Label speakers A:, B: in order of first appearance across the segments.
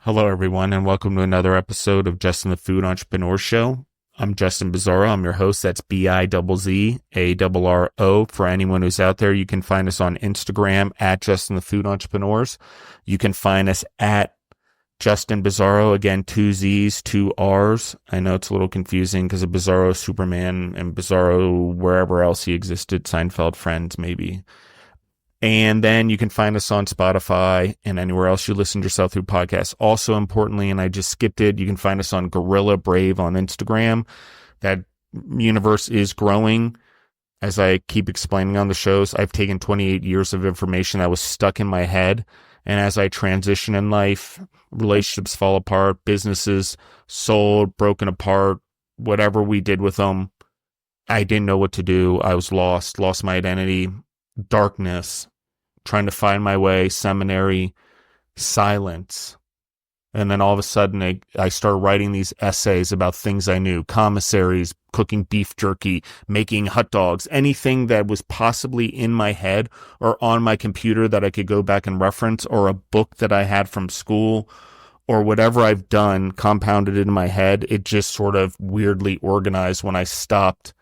A: Hello, everyone, and welcome to another episode of Justin the Food Entrepreneur Show. I'm Justin Bizarro. I'm your host. That's Bizarro. For anyone who's out there, you can find us on Instagram at Justin the Food Entrepreneurs. You can find us at Justin Bizarro. Again, 2 Z's, 2 R's. I know it's a little confusing because of Bizarro Superman and Bizarro wherever else he existed, Seinfeld, Friends, maybe. And then you can find us on Spotify and anywhere else you listen to yourself through podcasts. Also importantly, and I just skipped it, you can find us on Gorilla Brave on Instagram. That universe is growing. As I keep explaining on the shows, I've taken 28 years of information that was stuck in my head. And as I transition in life, relationships fall apart, businesses sold, broken apart, whatever we did with them, I didn't know what to do. I was lost my identity. Darkness, trying to find my way, seminary, silence. And then all of a sudden I started writing these essays about things I knew, commissaries, cooking beef jerky, making hot dogs, anything that was possibly in my head or on my computer that I could go back and reference, or a book that I had from school, or whatever I've done, compounded in my head. It just sort of weirdly organized when I stopped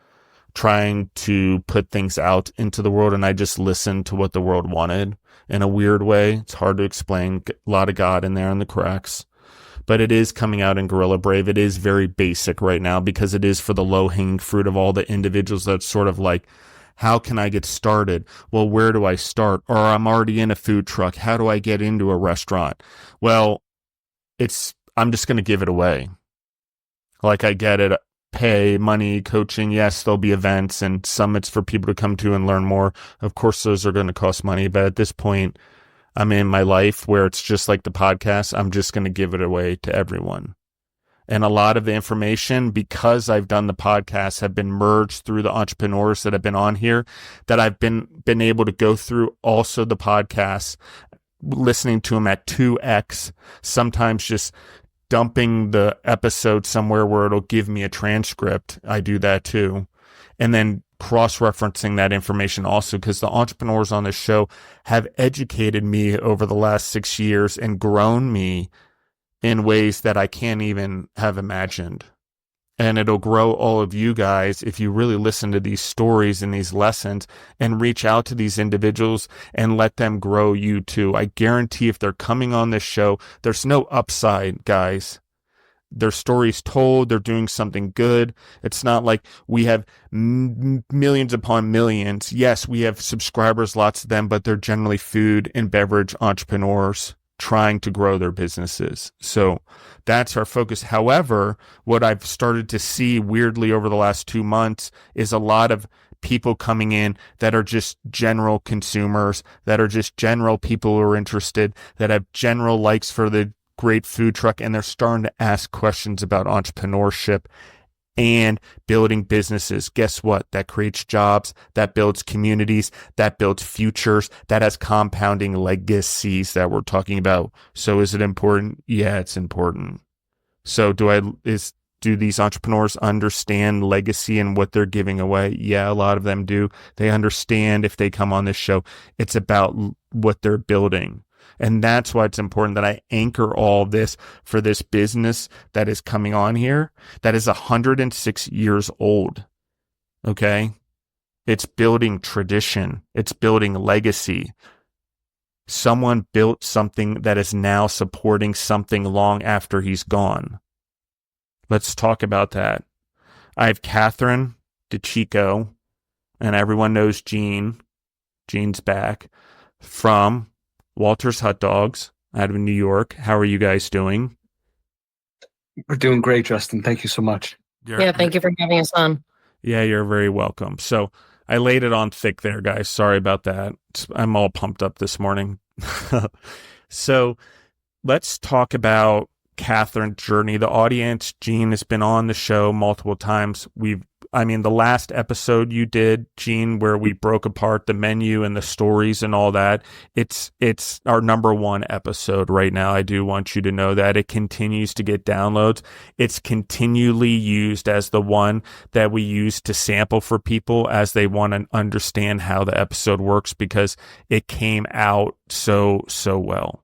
A: trying to put things out into the world, and I just listened to what the world wanted in a weird way. It's hard to explain. A lot of God in there in the cracks, but it is coming out in Gorilla Brave. It is very basic right now because it is for the low-hanging fruit of all the individuals that's sort of like, how can I get started? Well, where do I start? Or I'm already in a food truck. How do I get into a restaurant? Well, I'm just going to give it away. Like, I get it. Pay, money, coaching. Yes, there'll be events and summits for people to come to and learn more. Of course, those are going to cost money. But at this point, I'm in my life where it's just like the podcast. I'm just going to give it away to everyone. And a lot of the information, because I've done the podcast, have been merged through the entrepreneurs that have been on here, that I've been able to go through also the podcasts, listening to them at 2x, sometimes just dumping the episode somewhere where it'll give me a transcript. I do that too. And then cross-referencing that information also, because the entrepreneurs on this show have educated me over the last 6 years and grown me in ways that I can't even have imagined. And it'll grow all of you guys if you really listen to these stories and these lessons and reach out to these individuals and let them grow you too. I guarantee if they're coming on this show, there's no upside, guys. Their stories told, they're doing something good. It's not like we have millions upon millions. Yes, we have subscribers, lots of them, but they're generally food and beverage entrepreneurs trying to grow their businesses. So that's our focus. However, what I've started to see weirdly over the last 2 months is a lot of people coming in that are just general consumers, that are just general people who are interested, that have general likes for the great food truck, and they're starting to ask questions about entrepreneurship and building businesses. Guess what? That creates jobs, that builds communities, that builds futures, that has compounding legacies that we're talking about. So is it important? Yeah, it's important. So do these entrepreneurs understand legacy and what they're giving away? Yeah, a lot of them do. They understand if they come on this show, it's about what they're building. And that's why it's important that I anchor all of this for this business that is coming on here, that is 106 years old. Okay? It's building tradition. It's building legacy. Someone built something that is now supporting something long after he's gone. Let's talk about that. I have Catherine to Chico, and everyone knows Gene. Gene's back from Walter's Hot Dogs out of New York. How are you guys doing?
B: We're doing great, Justin. Thank you so much.
C: Thank you for having us on.
A: Yeah, you're very welcome. So I laid it on thick there, guys. Sorry about that. I'm all pumped up this morning. So let's talk about Catherine's journey. The audience, Gene has been on the show multiple times. The last episode you did, Gene, where we broke apart the menu and the stories and all that, it's our number one episode right now. I do want you to know that it continues to get downloads. It's continually used as the one that we use to sample for people as they want to understand how the episode works, because it came out so well.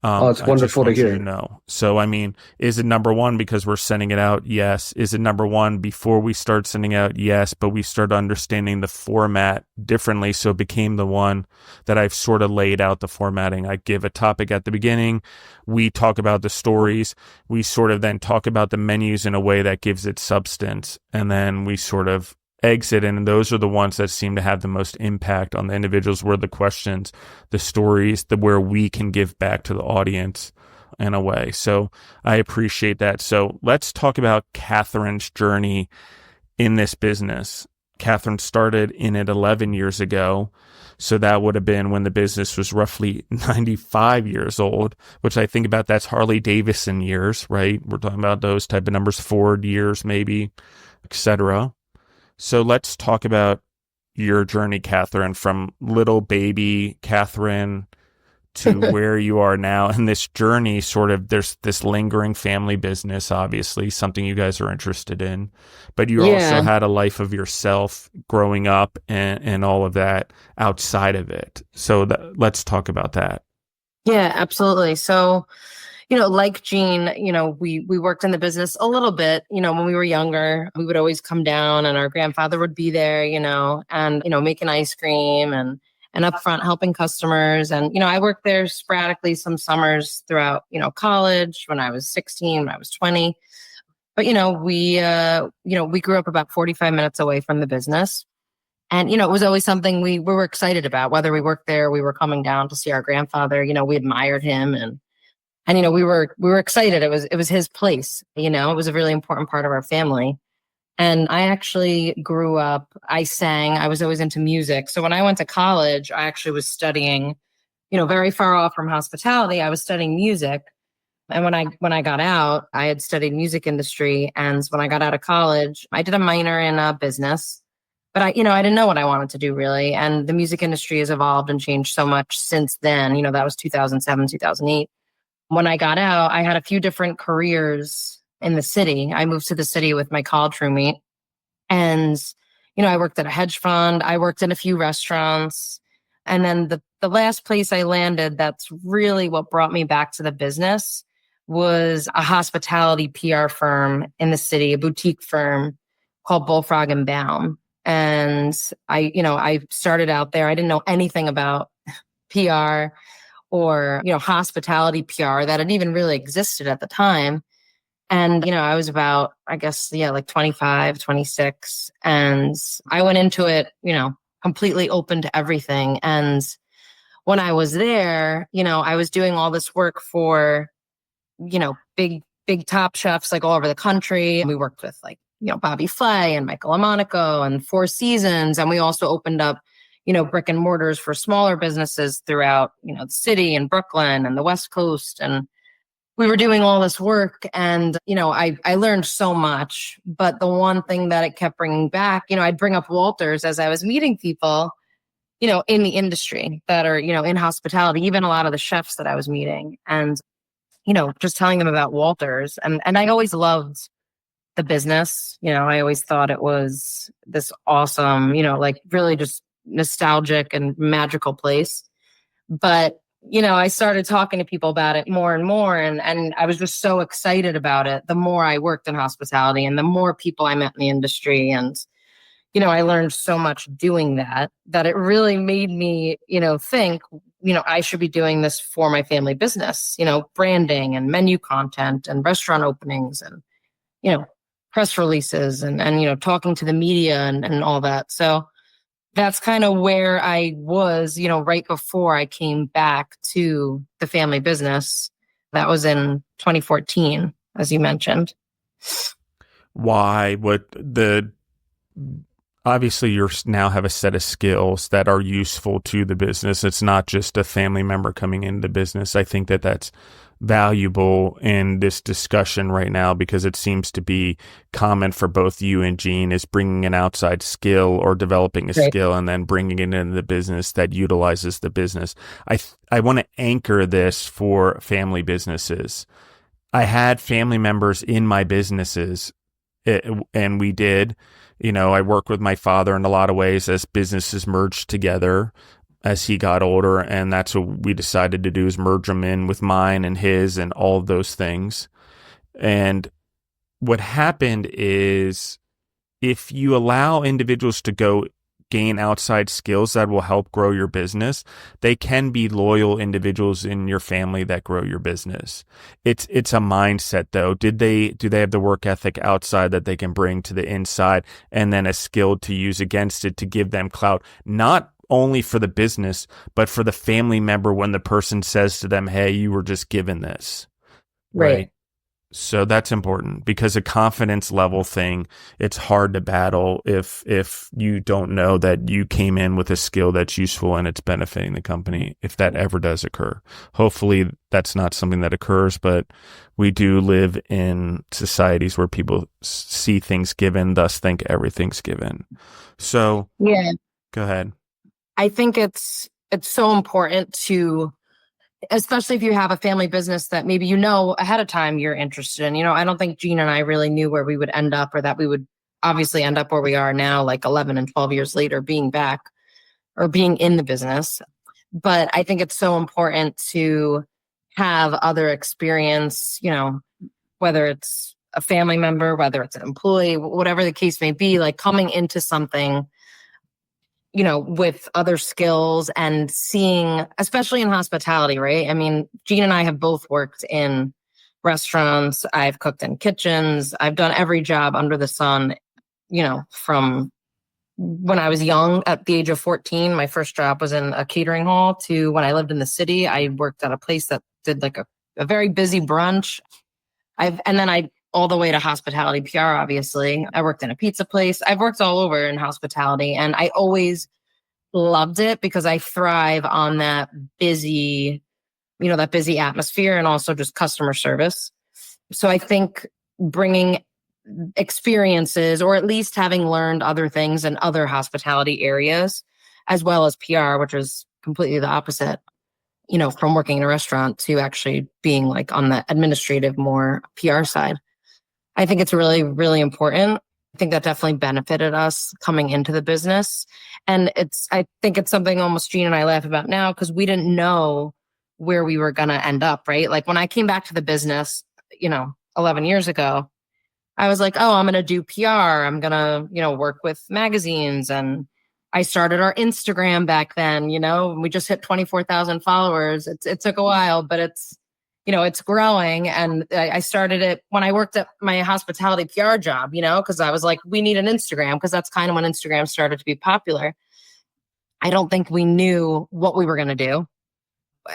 B: Oh, it's
A: I just
B: wonderful to
A: want you to
B: hear.
A: know. So, I mean, is it number one because we're sending it out? Yes. Is it number one before we start sending out? Yes. But we start understanding the format differently. So it became the one that I've sort of laid out the formatting. I give a topic at the beginning. We talk about the stories. We sort of then talk about the menus in a way that gives it substance. And then we sort of exit, and those are the ones that seem to have the most impact on the individuals, where the questions, the stories, where we can give back to the audience in a way. So I appreciate that. So let's talk about Catherine's journey in this business. Catherine started in it 11 years ago. So that would have been when the business was roughly 95 years old, which I think about, that's Harley Davidson years, right? We're talking about those type of numbers, Ford years, maybe, etc. So let's talk about your journey, Catherine, from little baby Catherine to where you are now. And this journey, sort of, there's this lingering family business, obviously, something you guys are interested in. But you also
C: Yeah.
A: had a life of yourself growing up and all of that outside of it. So let's talk about that.
C: Yeah, absolutely. So, like Gene, we worked in the business a little bit, when we were younger. We would always come down and our grandfather would be there, and, making ice cream and up front helping customers. And, I worked there sporadically some summers throughout, college, when I was 16, when I was 20. But, we grew up about 45 minutes away from the business. And, it was always something we were excited about, whether we worked there, we were coming down to see our grandfather, we admired him, and we were excited. It was his place, it was a really important part of our family. And I actually grew up, I sang, I was always into music. So when I went to college, I actually was studying, very far off from hospitality. I was studying music. And when I got out, I had studied music industry. And when I got out of college, I did a minor in business. But I didn't know what I wanted to do really. And the music industry has evolved and changed so much since then. That was 2007, 2008. When I got out, I had a few different careers in the city. I moved to the city with my college roommate. And, I worked at a hedge fund. I worked in a few restaurants. And then the last place I landed, that's really what brought me back to the business, was a hospitality PR firm in the city, a boutique firm called Bullfrog and Baum. And I started out there. I didn't know anything about PR or, hospitality PR, that it even really existed at the time. And, I was about, I guess, yeah, like 25, 26. And I went into it, completely open to everything. And when I was there, I was doing all this work for, big top chefs like all over the country. And we worked with like, Bobby Flay and Michael Monaco and Four Seasons. And we also opened up, brick and mortars for smaller businesses throughout, the city and Brooklyn and the West Coast. And we were doing all this work, and, I learned so much. But the one thing that it kept bringing back, I'd bring up Walters as I was meeting people, in the industry that are, in hospitality, even a lot of the chefs that I was meeting, and, just telling them about Walters. And I always loved the business. I always thought it was this awesome, like really just nostalgic and magical place. But, I started talking to people about it more and more. And I was just so excited about it. The more I worked in hospitality and the more people I met in the industry. And, I learned so much doing that it really made me, think, I should be doing this for my family business, branding and menu content and restaurant openings and, press releases and talking to the media and all that. So that's kind of where I was, right before I came back to the family business. That was in 2014, as you mentioned.
A: Why? Obviously you now have a set of skills that are useful to the business. It's not just a family member coming into the business. I think that that's valuable in this discussion right now, because it seems to be common for both you and Gene, is bringing an outside skill or developing a skill and then bringing it into the business that utilizes the business. I want to anchor this for family businesses. I had family members in my businesses, and we did, I work with my father in a lot of ways as businesses merged together. as he got older. And that's what we decided to do, is merge them in with mine and his and all of those things. And what happened is, if you allow individuals to go gain outside skills that will help grow your business, they can be loyal individuals in your family that grow your business. It's a mindset though. Do they have the work ethic outside that they can bring to the inside, and then a skill to use against it to give them clout, not only for the business, but for the family member when the person says to them, hey, you were just given this. Right. So that's important, because a confidence level thing, it's hard to battle if you don't know that you came in with a skill that's useful and it's benefiting the company, if that ever does occur. Hopefully that's not something that occurs, but we do live in societies where people see things given, thus think everything's given. So
C: yeah,
A: go ahead.
C: I think it's so important to, especially if you have a family business that maybe ahead of time you're interested in. I don't think Gene and I really knew where we would end up, or that we would obviously end up where we are now, like 11 and 12 years later, being back or being in the business. But I think it's so important to have other experience, whether it's a family member, whether it's an employee, whatever the case may be, like coming into something with other skills and seeing, especially in hospitality, right? I mean, Gene and I have both worked in restaurants. I've cooked in kitchens. I've done every job under the sun, from when I was young. At the age of 14, my first job was in a catering hall, to when I lived in the city, I worked at a place that did like a very busy brunch. And then I all the way to hospitality PR, obviously. I worked in a pizza place. I've worked all over in hospitality, and I always loved it because I thrive on that busy atmosphere, and also just customer service. So I think bringing experiences, or at least having learned other things in other hospitality areas, as well as PR, which is completely the opposite, from working in a restaurant to actually being like on the administrative, more PR side. I think it's really, really important. I think that definitely benefited us coming into the business. And I think it's something almost Gene and I laugh about now, because we didn't know where we were going to end up, right? Like when I came back to the business, 11 years ago, I was like, oh, I'm going to do PR. I'm going to, work with magazines. And I started our Instagram back then, we just hit 24,000 followers. It took a while, but it's growing. And I started it when I worked at my hospitality PR job, because I was like, we need an Instagram, because that's kind of when Instagram started to be popular. I don't think we knew what we were going to do.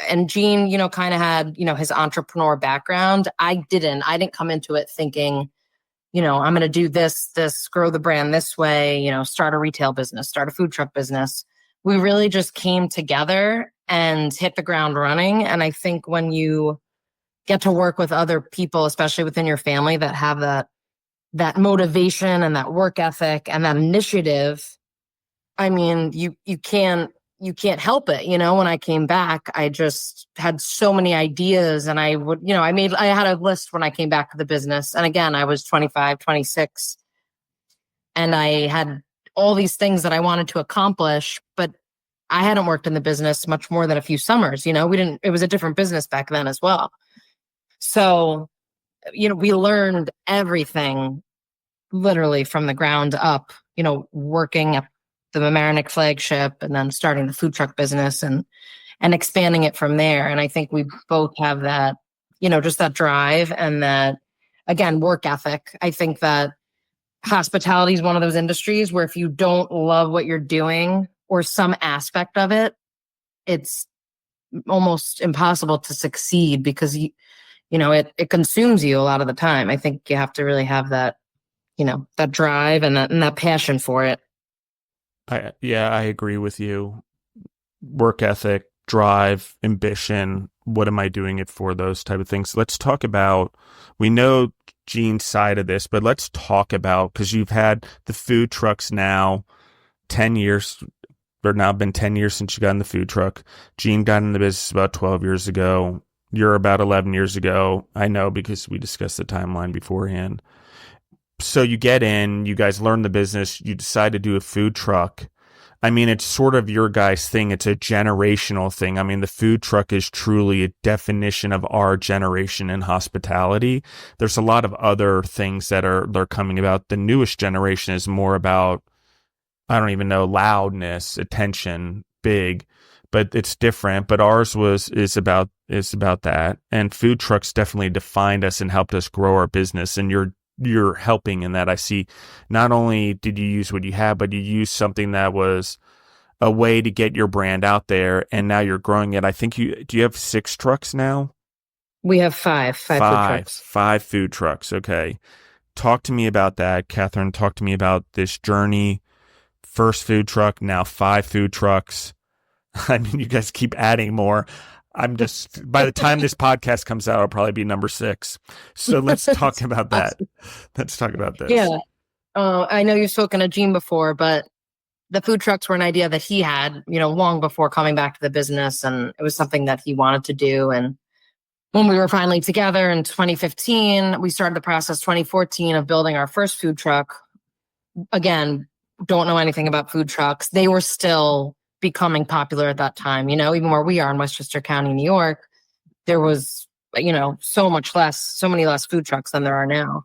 C: And Gene, kind of had, his entrepreneur background. I didn't come into it thinking, I'm going to do this, grow the brand this way, start a retail business, start a food truck business. We really just came together and hit the ground running. And I think when you get to work with other people, especially within your family, that have that motivation and that work ethic and that initiative, I mean, you can't help it. When I came back, I just had so many ideas, and I had a list when I came back to the business. And again, I was 25, 26, and I had all these things that I wanted to accomplish, but I hadn't worked in the business much more than a few summers. It was a different business back then as well. So, we learned everything literally from the ground up, working at the Mamaroneck flagship, and then starting the food truck business and expanding it from there. And I think we both have that, just that drive and that, again, work ethic. I think that hospitality is one of those industries where if you don't love what you're doing or some aspect of it, it's almost impossible to succeed, because it consumes you a lot of the time. I think you have to really have that, that drive and that passion for it.
A: I agree with you. Work ethic, drive, ambition. What am I doing it for? Those type of things. Let's talk about, we know Gene's side of this, but let's talk about, because you've had the food trucks now 10 years, or now been 10 years since you got in the food truck. Gene got in the business about 12 years ago. You're about 11 years ago. I know, because we discussed the timeline beforehand. So you get in, you guys learn the business, you decide to do a food truck. I mean, it's sort of your guys' thing. It's a generational thing. I mean, the food truck is truly a definition of our generation in hospitality. There's a lot of other things they're coming about. The newest generation is more about, I don't even know, loudness, attention, big, but it's different. But ours is about that. And food trucks definitely defined us and helped us grow our business. And you're helping in that. I see not only did you use what you had, but you used something that was a way to get your brand out there, and now you're growing it. I think do you have 6 trucks now?
C: We have five food trucks.
A: 5 food trucks. Okay. Talk to me about that, Catherine. Talk to me about this journey. First food truck, now 5 food trucks. I mean, you guys keep adding more. I'm just, by the time this podcast comes out, I'll probably be number 6. So let's talk about that. Let's talk about this.
C: Yeah. I know you've spoken to Gene before, but the food trucks were an idea that he had, long before coming back to the business. And it was something that he wanted to do. And when we were finally together in 2015, we started the process 2014 of building our first food truck. Again, don't know anything about food trucks. They were still becoming popular at that time, even where we are in Westchester County, New York, there was, so many less food trucks than there are now.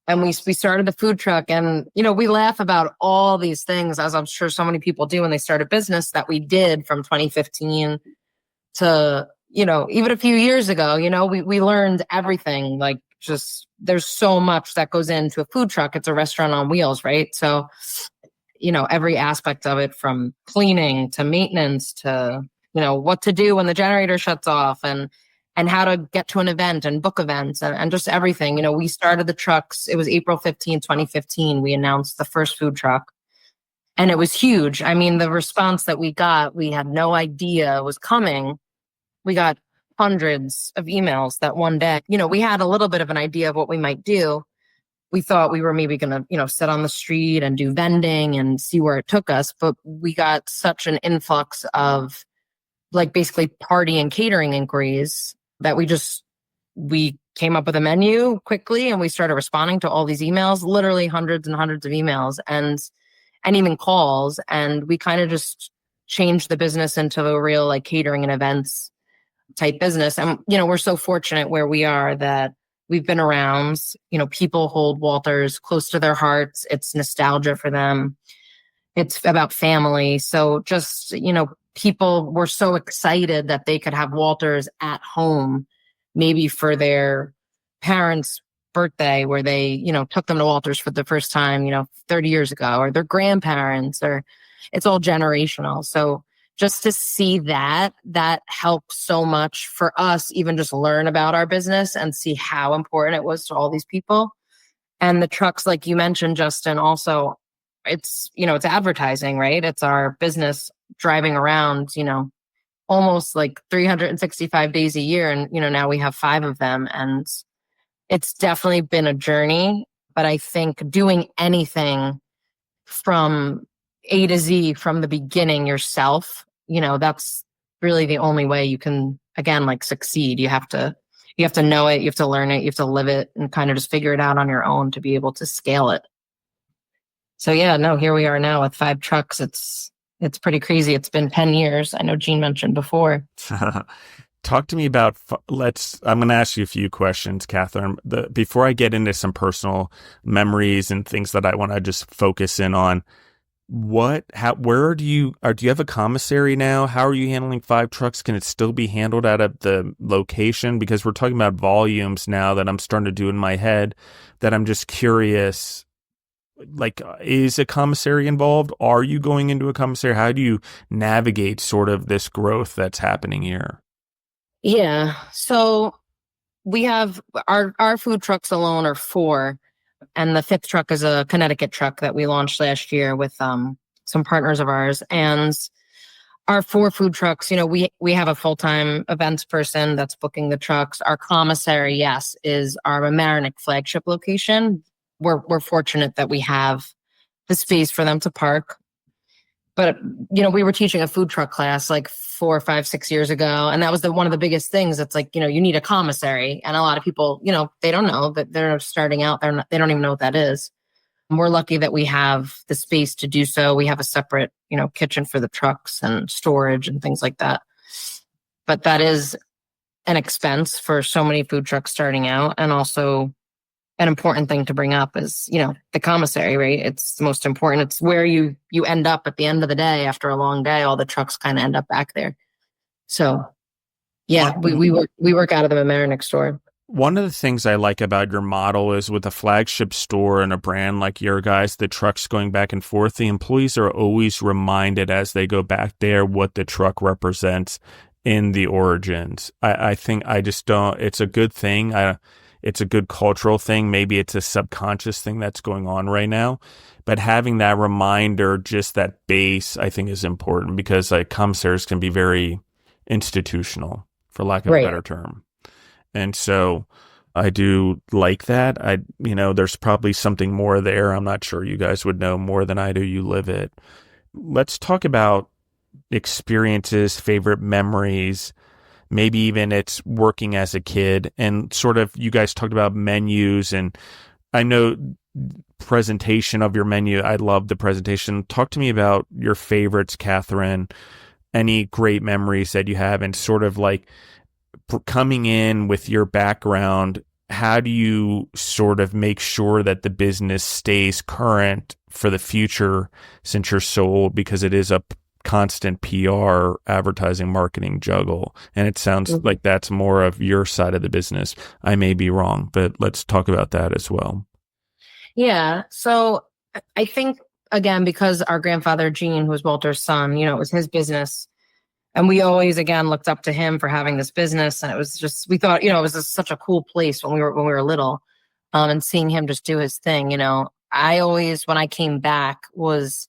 C: And we started the food truck, and, we laugh about all these things, as I'm sure so many people do when they start a business, that we did from 2015 to, even a few years ago. We learned everything. Like, just, there's so much that goes into a food truck. It's a restaurant on wheels, right? So, every aspect of it, from cleaning to maintenance to, what to do when the generator shuts off, and how to get to an event and book events, and just everything. We started the trucks. It was April 15, 2015. We announced the first food truck, and it was huge. I mean, the response that we got, we had no idea was coming. We got hundreds of emails that one day. We had a little bit of an idea of what we might do. We thought we were maybe going to, sit on the street and do vending and see where it took us. But we got such an influx of, like, basically party and catering inquiries that we came up with a menu quickly, and we started responding to all these emails, literally hundreds and hundreds of emails and even calls. And we kind of just changed the business into a real, like, catering and events type business. And, we're so fortunate where we are that we've been around. People hold Walters close to their hearts. It's nostalgia for them. It's about family. So just, people were so excited that they could have Walters at home, maybe for their parents' birthday, where they, took them to Walters for the first time, 30 years ago, or their grandparents, or it's all generational. So just to see that helped so much for us, even just learn about our business and see how important it was to all these people. And the trucks, like you mentioned, Justin, also, it's, it's advertising, right? It's our business driving around, almost like 365 days a year. And, now we have 5 of them, and it's definitely been a journey. But I think doing anything from A to Z from the beginning yourself, that's really the only way you can, again, like, succeed. You have to know it, you have to learn it, you have to live it, and kind of just figure it out on your own to be able to scale it. So yeah, no, here we are now with 5 trucks. It's pretty crazy. It's been 10 years. I know Gene mentioned before.
A: Talk to me about, I'm going to ask you a few questions, Catherine. Before I get into some personal memories and things that I want to just focus in on, do you have a commissary now? How are you handling 5 trucks? Can it still be handled out of the location? Because we're talking about volumes now that I'm starting to do in my head, that I'm just curious, like, is a commissary involved? Are you going into a commissary? How do you navigate sort of this growth that's happening here?
C: Yeah. So we have our food trucks alone are 4. And the 5th truck is a Connecticut truck that we launched last year with some partners of ours. And our 4 food trucks, we have a full-time events person that's booking the trucks. Our commissary, yes, is our Mamaroneck flagship location. We're fortunate that we have the space for them to park. But, we were teaching a food truck class like 4, 5, 6 years ago. And that was one of the biggest things. It's like, you need a commissary. And a lot of people, they don't know that they're starting out. They don't even know what that is. We're lucky that we have the space to do so. We have a separate, kitchen for the trucks and storage and things like that. But that is an expense for so many food trucks starting out. And also an important thing to bring up is, the commissary, right? It's the most important. It's where you end up at the end of the day. After a long day, all the trucks kind of end up back there. So yeah, we work out of the Mamaroneck store.
A: One of the things I like about your model is with a flagship store and a brand like your guys, the trucks going back and forth, the employees are always reminded as they go back there what the truck represents in the origins. I think I just don't, it's a good thing. It's a good cultural thing. Maybe it's a subconscious thing that's going on right now. But having that reminder, just that base, I think is important because like commissaries can be very institutional, for lack of a better term. And so I do like that. There's probably something more there. I'm not sure you guys would know more than I do. You live it. Let's talk about experiences, favorite memories, maybe even it's working as a kid and sort of you guys talked about menus and I know presentation of your menu. I love the presentation. Talk to me about your favorites, Catherine, any great memories that you have and sort of like coming in with your background, how do you sort of make sure that the business stays current for the future since you're so old? Because it is a constant PR, advertising, marketing juggle. And it sounds like that's more of your side of the business. I may be wrong, but let's talk about that as well.
C: Yeah. So I think, again, because our grandfather, Gene, who was Walter's son, it was his business. And we always, again, looked up to him for having this business. And it was just, we thought, it was just such a cool place when we were little, and seeing him just do his thing. I always, when I came back, was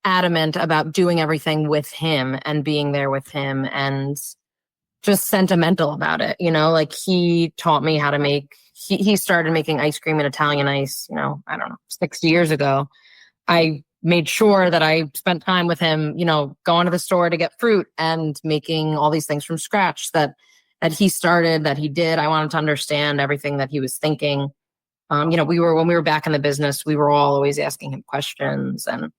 C: adamant about doing everything with him and being there with him and just sentimental about it. Like he taught me how to he started making ice cream and Italian ice, I don't know, 60 years ago. I made sure that I spent time with him, going to the store to get fruit and making all these things from scratch that he started, that he did. I wanted to understand everything that he was thinking. When we were back in the business, we were all always asking him questions and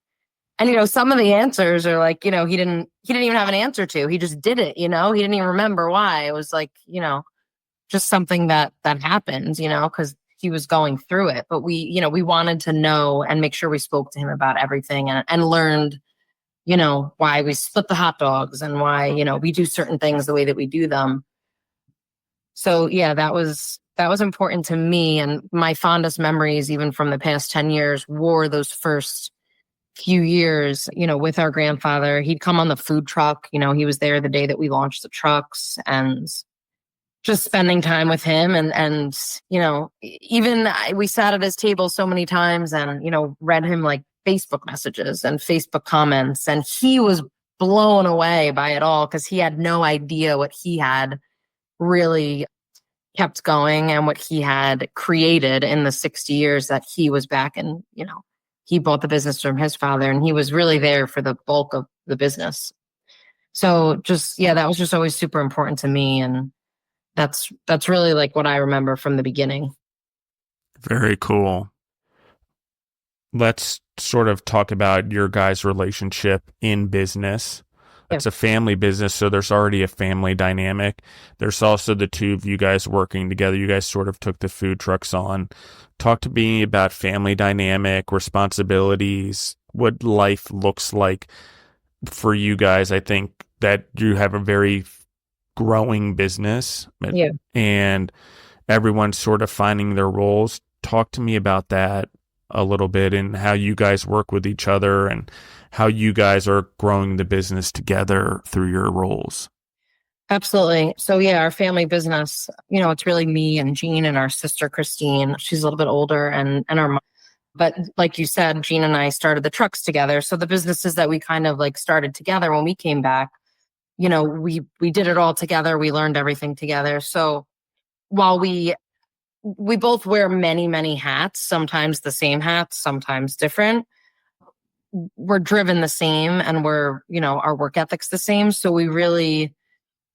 C: some of the answers are like, he didn't even have an answer to, he just did it, he didn't even remember why. It was like, just something that happens, because he was going through it. But we wanted to know and make sure we spoke to him about everything and learned, why we split the hot dogs and why, we do certain things the way that we do them. So yeah, that was important to me. And my fondest memories, even from the past 10 years, were those first few years, with our grandfather. He'd come on the food truck, he was there the day that we launched the trucks, and just spending time with him and we sat at his table so many times and, read him like Facebook messages and Facebook comments. And he was blown away by it all because he had no idea what he had really kept going and what he had created in the 60 years that he was back in, he bought the business from his father and he was really there for the bulk of the business. So just, yeah, that was just always super important to me. And that's really like what I remember from the beginning.
A: Very cool. Let's sort of talk about your guys' relationship in business. It's a family business, so there's already a family dynamic. There's also the two of you guys working together. You guys sort of took the food trucks on. Talk to me about family dynamic, responsibilities, what life looks like for you guys. I think that you have a very growing business and everyone's sort of finding their roles. Talk to me about that a little bit and how you guys work with each other and how you guys are growing the business together through your roles.
C: Absolutely. So yeah, our family business, it's really me and Jean and our sister, Christine. She's a little bit older and our mom. But like you said, Jean and I started the trucks together. So the businesses that we kind of like started together when we came back, we did it all together. We learned everything together. So while we both wear many, many hats, sometimes the same hats, sometimes different, we're driven the same and we're, our work ethic's the same. So we really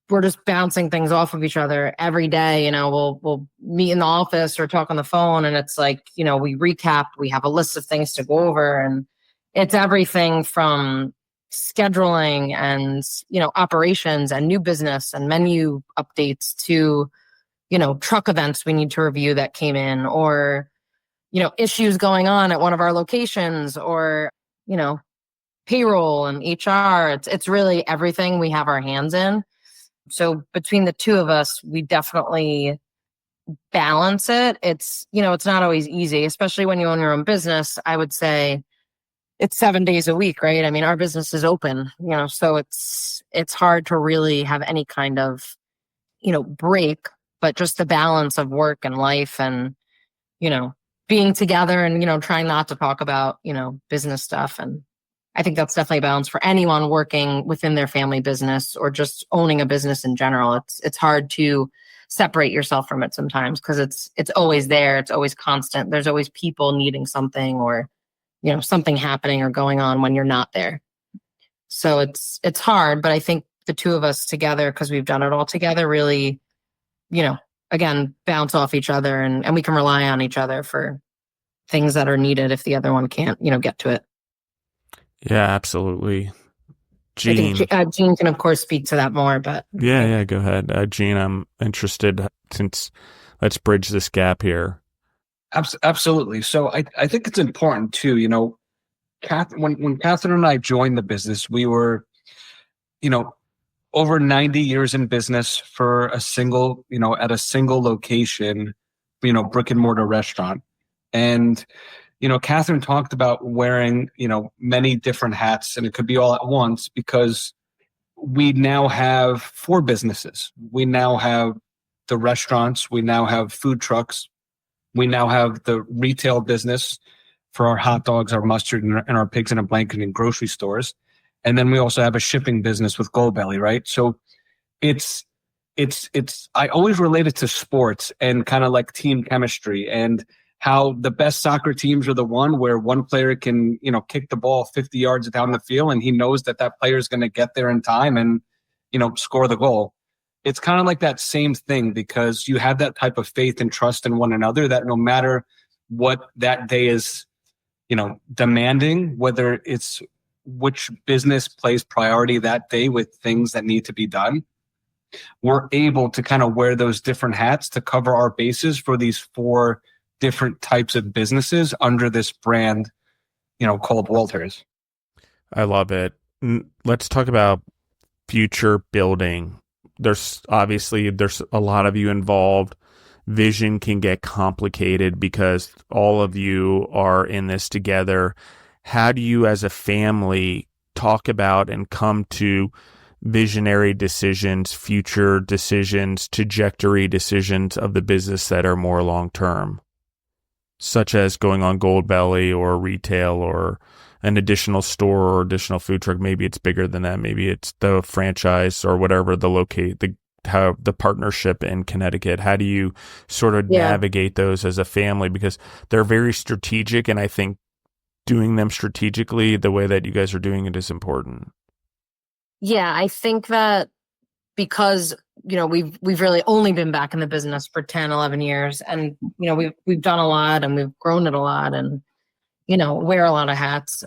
C: we're just bouncing things off of each other every day. We'll meet in the office or talk on the phone, and it's like, we recap, we have a list of things to go over, and it's everything from scheduling and, operations and new business and menu updates to, truck events we need to review that came in, or, issues going on at one of our locations, or, payroll and HR. It's really everything we have our hands in. So between the two of us, we definitely balance it. It's not always easy, especially when you own your own business. I would say it's 7 days a week, right? I mean, our business is open, so it's hard to really have any kind of, break, but just the balance of work and life and, being together and, trying not to talk about, business stuff. And I think that's definitely a balance for anyone working within their family business or just owning a business in general. It's hard to separate yourself from it sometimes because it's always there. It's always constant. There's always people needing something or, something happening or going on when you're not there. So it's hard, but I think the two of us together, because we've done it all together, really, again, bounce off each other and we can rely on each other for things that are needed if the other one can't, get to it.
A: Yeah, absolutely. Gene.
C: I think Gene can, of course, speak to that more, but...
A: Yeah, go ahead. Gene, I'm interested since let's bridge this gap here.
B: Absolutely. So I think it's important too, when Catherine and I joined the business, we were, over 90 years in business for a single, at a single location, brick and mortar restaurant. And, Catherine talked about wearing, many different hats, and it could be all at once because we now have 4 businesses. We now have the restaurants. We now have food trucks. We now have the retail business for our hot dogs, our mustard, and our pigs in a blanket in grocery stores. And then we also have a shipping business with Goldbelly, right? So it's I always relate it to sports and kind of like team chemistry and how the best soccer teams are the one where one player can, kick the ball 50 yards down the field and he knows that player is going to get there in time and, score the goal. It's kind of like that same thing because you have that type of faith and trust in one another that no matter what that day is, demanding, whether it's which business plays priority that day with things that need to be done, we're able to kind of wear those different hats to cover our bases for these 4 different types of businesses under this brand, called Walters.
A: I love it. Let's talk about future building. There's a lot of you involved. Vision can get complicated because all of you are in this together. How do you as a family talk about and come to visionary decisions, future decisions, trajectory decisions of the business that are more long-term, such as going on Goldbelly or retail or an additional store or additional food truck? Maybe it's bigger than that. Maybe it's the franchise or whatever the partnership in Connecticut. How do you sort of navigate those as a family? Because they're very strategic, and I think doing them strategically the way that you guys are doing it is important.
C: Yeah, I think that because, we've really only been back in the business for 10, 11 years and, we've done a lot and we've grown it a lot and, wear a lot of hats.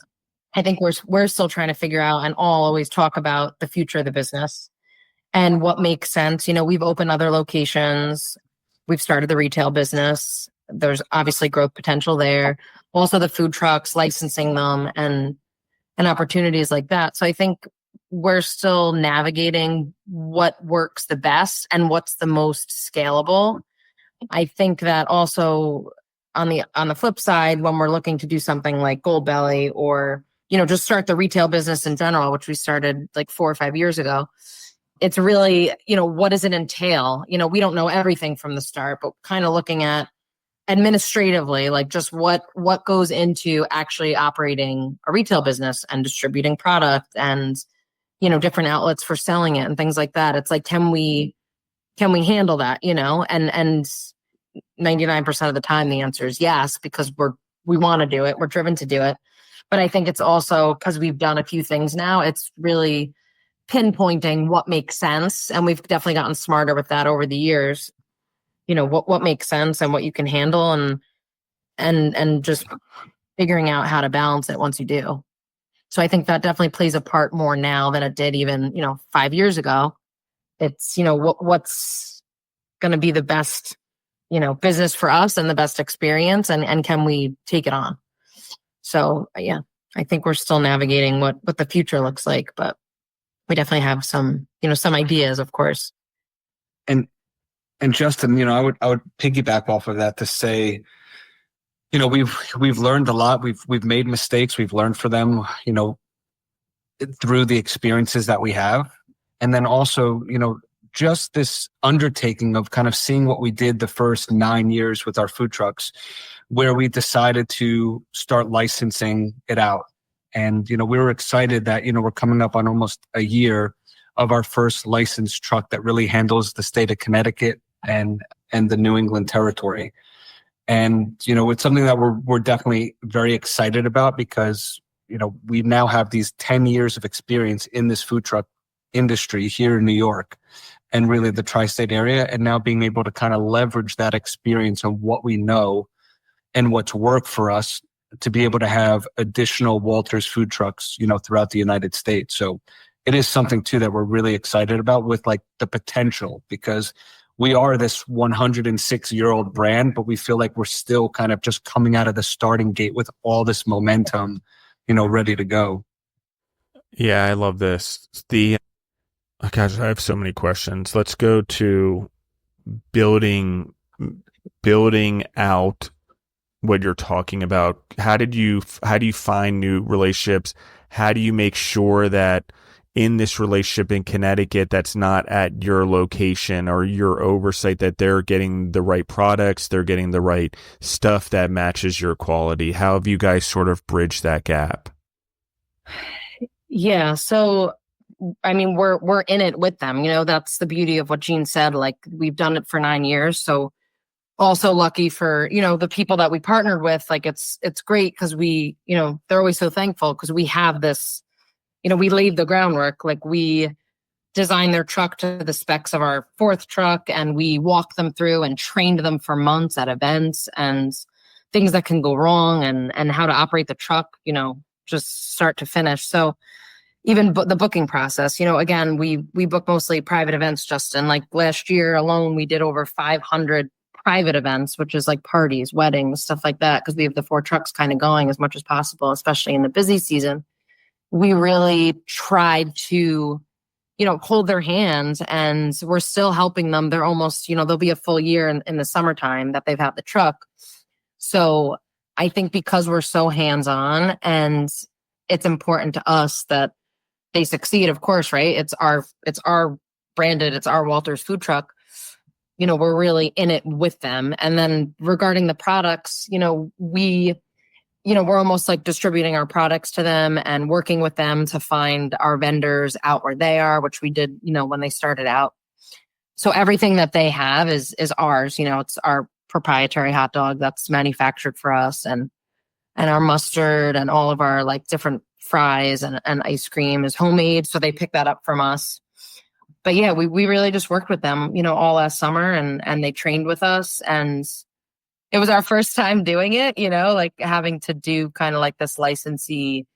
C: I think we're still trying to figure out and all always talk about the future of the business and what makes sense. We've opened other locations. We've started the retail business. There's obviously growth potential there. Also the food trucks, licensing them and opportunities like that. So I think we're still navigating what works the best and what's the most scalable. I think that also on the flip side, when we're looking to do something like Goldbelly or, just start the retail business in general, which we started like 4 or 5 years ago, it's really, what does it entail? We don't know everything from the start, but kind of looking at administratively, like just what goes into actually operating a retail business and distributing product and, different outlets for selling it and things like that. It's like, can we handle that, and 99% of the time the answer is yes, because we want to do it. We're driven to do it. But I think it's also because we've done a few things now, it's really pinpointing what makes sense. And we've definitely gotten smarter with that over the years. What makes sense and what you can handle, and just figuring out how to balance it once you do. So I think that definitely plays a part more now than it did even, 5 years ago. It's, what's going to be the best, business for us and the best experience, and can we take it on? So yeah, I think we're still navigating what the future looks like, but we definitely have some ideas, of course.
B: And Justin, I would piggyback off of that to say, we've learned a lot. We've made mistakes. We've learned from them, through the experiences that we have. And then also, just this undertaking of kind of seeing what we did the first 9 years with our food trucks, where we decided to start licensing it out. And, we were excited that, we're coming up on almost a year of our first licensed truck that really handles the state of Connecticut and the New England territory. And, it's something that we're definitely very excited about because, we now have these 10 years of experience in this food truck industry here in New York and really the tri-state area. And now being able to kind of leverage that experience of what we know and what's worked for us to be able to have additional Walters food trucks, throughout the United States. So it is something too that we're really excited about with like the potential, because we are this 106-year-old brand, but we feel like we're still kind of just coming out of the starting gate with all this momentum, ready to go.
A: Yeah, I love this. Gosh, I have so many questions. Let's go to building out what you're talking about. How do you find new relationships? How do you make sure that in this relationship in Connecticut that's not at your location or your oversight, that they're getting the right products, they're getting the right stuff that matches your quality? How have you guys sort of bridged that gap?
C: Yeah. So, I mean, we're in it with them. That's the beauty of what Jean said. Like, we've done it for 9 years. So also lucky for, the people that we partnered with. Like, it's great because we, they're always so thankful because we have this, we laid the groundwork. Like, we designed their truck to the specs of our fourth truck, and we walked them through and trained them for months at events and things that can go wrong and how to operate the truck, just start to finish. So even the booking process, again, we book mostly private events, Justin. Like last year alone, we did over 500 private events, which is like parties, weddings, stuff like that, because we have the 4 trucks kind of going as much as possible, especially in the busy season. We really tried to, hold their hands, and we're still helping them. They're almost, there'll be a full year in the summertime that they've had the truck. So I think because we're so hands-on, and it's important to us that they succeed, of course, right? It's our branded, it's our Walters food truck. We're really in it with them. And then regarding the products, we're almost like distributing our products to them and working with them to find our vendors out where they are, which we did, when they started out. So everything that they have is ours. It's our proprietary hot dog that's manufactured for us, and our mustard and all of our like different fries and ice cream is homemade. So they pick that up from us. But yeah, we really just worked with them, all last summer, and they trained with us, and it was our first time doing it, like having to do kind of like this licensee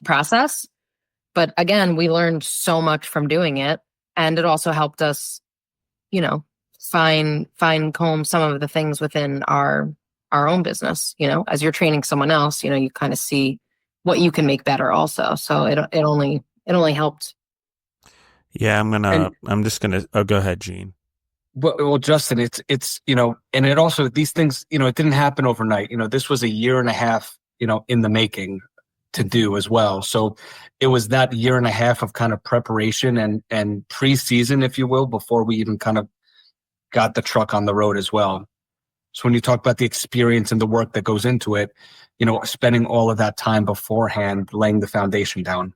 C: process. But again, we learned so much from doing it, and it also helped us, fine comb some of the things within our own business. As you're training someone else, you kind of see what you can make better also. So it only helped.
A: Yeah, I'm just gonna go ahead, Gene.
B: Well, Justin, it's and it also, these things, it didn't happen overnight. This was a year and a half, in the making to do as well. So it was that year and a half of kind of preparation and pre-season, if you will, before we even kind of got the truck on the road as well. So when you talk about the experience and the work that goes into it, spending all of that time beforehand, laying the foundation down.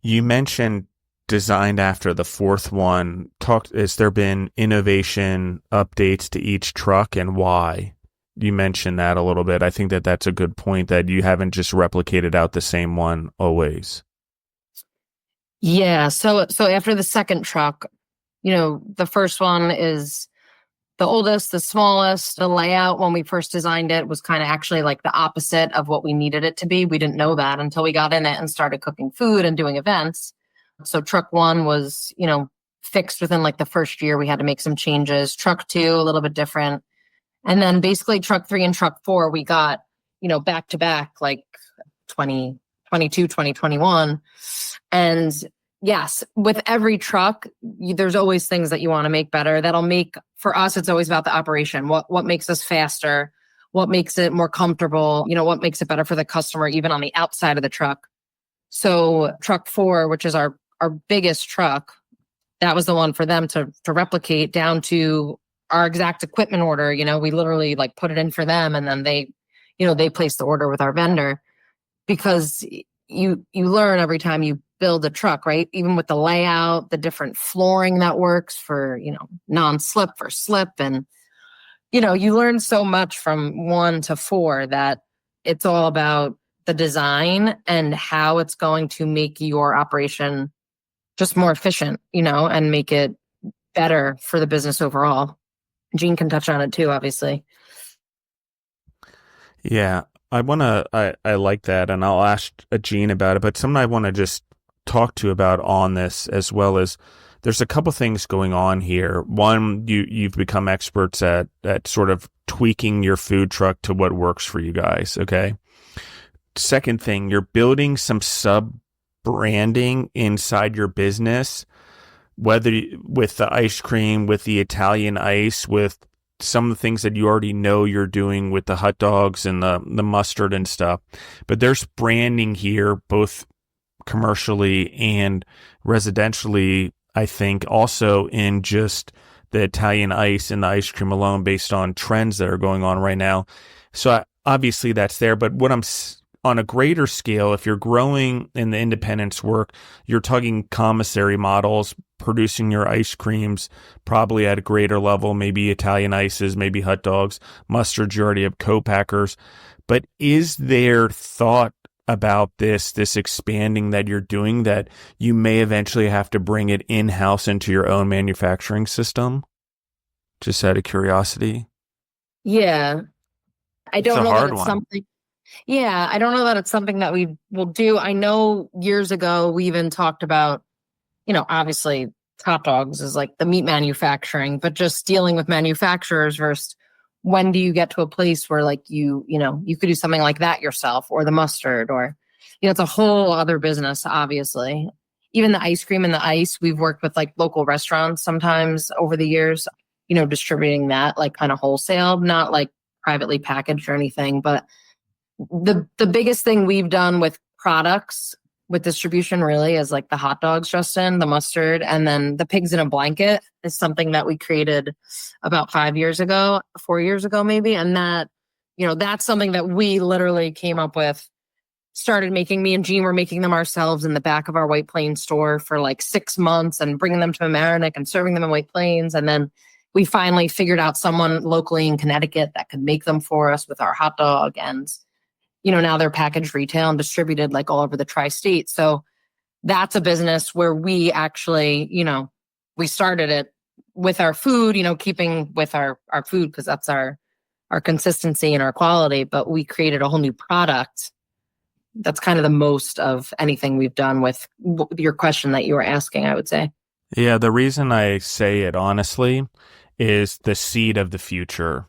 A: You mentioned designed after the fourth one. Has there been innovation updates to each truck, and why? You mentioned that a little bit. I think that's a good point, that you haven't just replicated out the same one always.
C: Yeah. So after the second truck, the first one is the oldest, the smallest. The layout when we first designed it was kind of actually like the opposite of what we needed it to be. We didn't know that until we got in it and started cooking food and doing events. So truck one was, fixed within like the first year. We had to make some changes. Truck two, a little bit different. And then basically truck three and truck four, we got, back to back, like 2022, 2021. And yes, with every truck, there's always things that you want to make better. That'll make, for us, it's always about the operation. What makes us faster? What makes it more comfortable? What makes it better for the customer, even on the outside of the truck. So truck four, which is our biggest truck, that was the one for them to replicate down to our exact equipment order. We literally like put it in for them, and then they placed the order with our vendor, because you learn every time you build a truck, right? Even with the layout, the different flooring that works for, non-slip or slip. And, you learn so much from 1 to 4 that it's all about the design and how it's going to make your operation just more efficient, and make it better for the business overall. Gene can touch on it too, obviously.
A: Yeah, I like that, and I'll ask Gene about it, but something I want to just talk to about on this, as well as there's a couple things going on here. One, you've become experts at sort of tweaking your food truck to what works for you guys. Okay. Second thing, you're building some sub branding inside your business, whether with the ice cream, with the Italian ice, with some of the things that you already know you're doing with the hot dogs and the mustard and stuff. But there's branding here, both commercially and residentially, I think, also in just the Italian ice and the ice cream alone, based on trends that are going on right now. So obviously that's there. But what I'm on a greater scale, if you're growing in the independence work, you're talking commissary models, producing your ice creams probably at a greater level, maybe Italian ices, maybe hot dogs, mustard, you already have co-packers. But is there thought about this expanding that you're doing, that you may eventually have to bring it in-house into your own manufacturing system? Just out of curiosity.
C: Yeah. I don't know that it's something. Yeah, I don't know that it's something that we will do. I know years ago we even talked about, obviously hot dogs is like the meat manufacturing, but just dealing with manufacturers versus when do you get to a place where like you could do something like that yourself, or the mustard, or, it's a whole other business, obviously. Even the ice cream and the ice, we've worked with like local restaurants sometimes over the years, distributing that like kind of wholesale, not like privately packaged or anything, but the biggest thing we've done with products, with distribution, really is like the hot dogs, Justin, the mustard, and then the pigs in a blanket is something that we created about 4 years ago, maybe. And that, that's something that we literally came up with, started making. Me and Gene were making them ourselves in the back of our White Plains store for like 6 months and bringing them to Mamaroneck and serving them in White Plains. And then we finally figured out someone locally in Connecticut that could make them for us with our hot dog. And now they're packaged retail and distributed like all over the tri-state. So that's a business where we actually, we started it with our food, keeping with our food, because that's our consistency and our quality. But we created a whole new product. That's kind of the most of anything we've done with your question that you were asking, I would say.
A: Yeah, the reason I say it honestly is the seed of the future.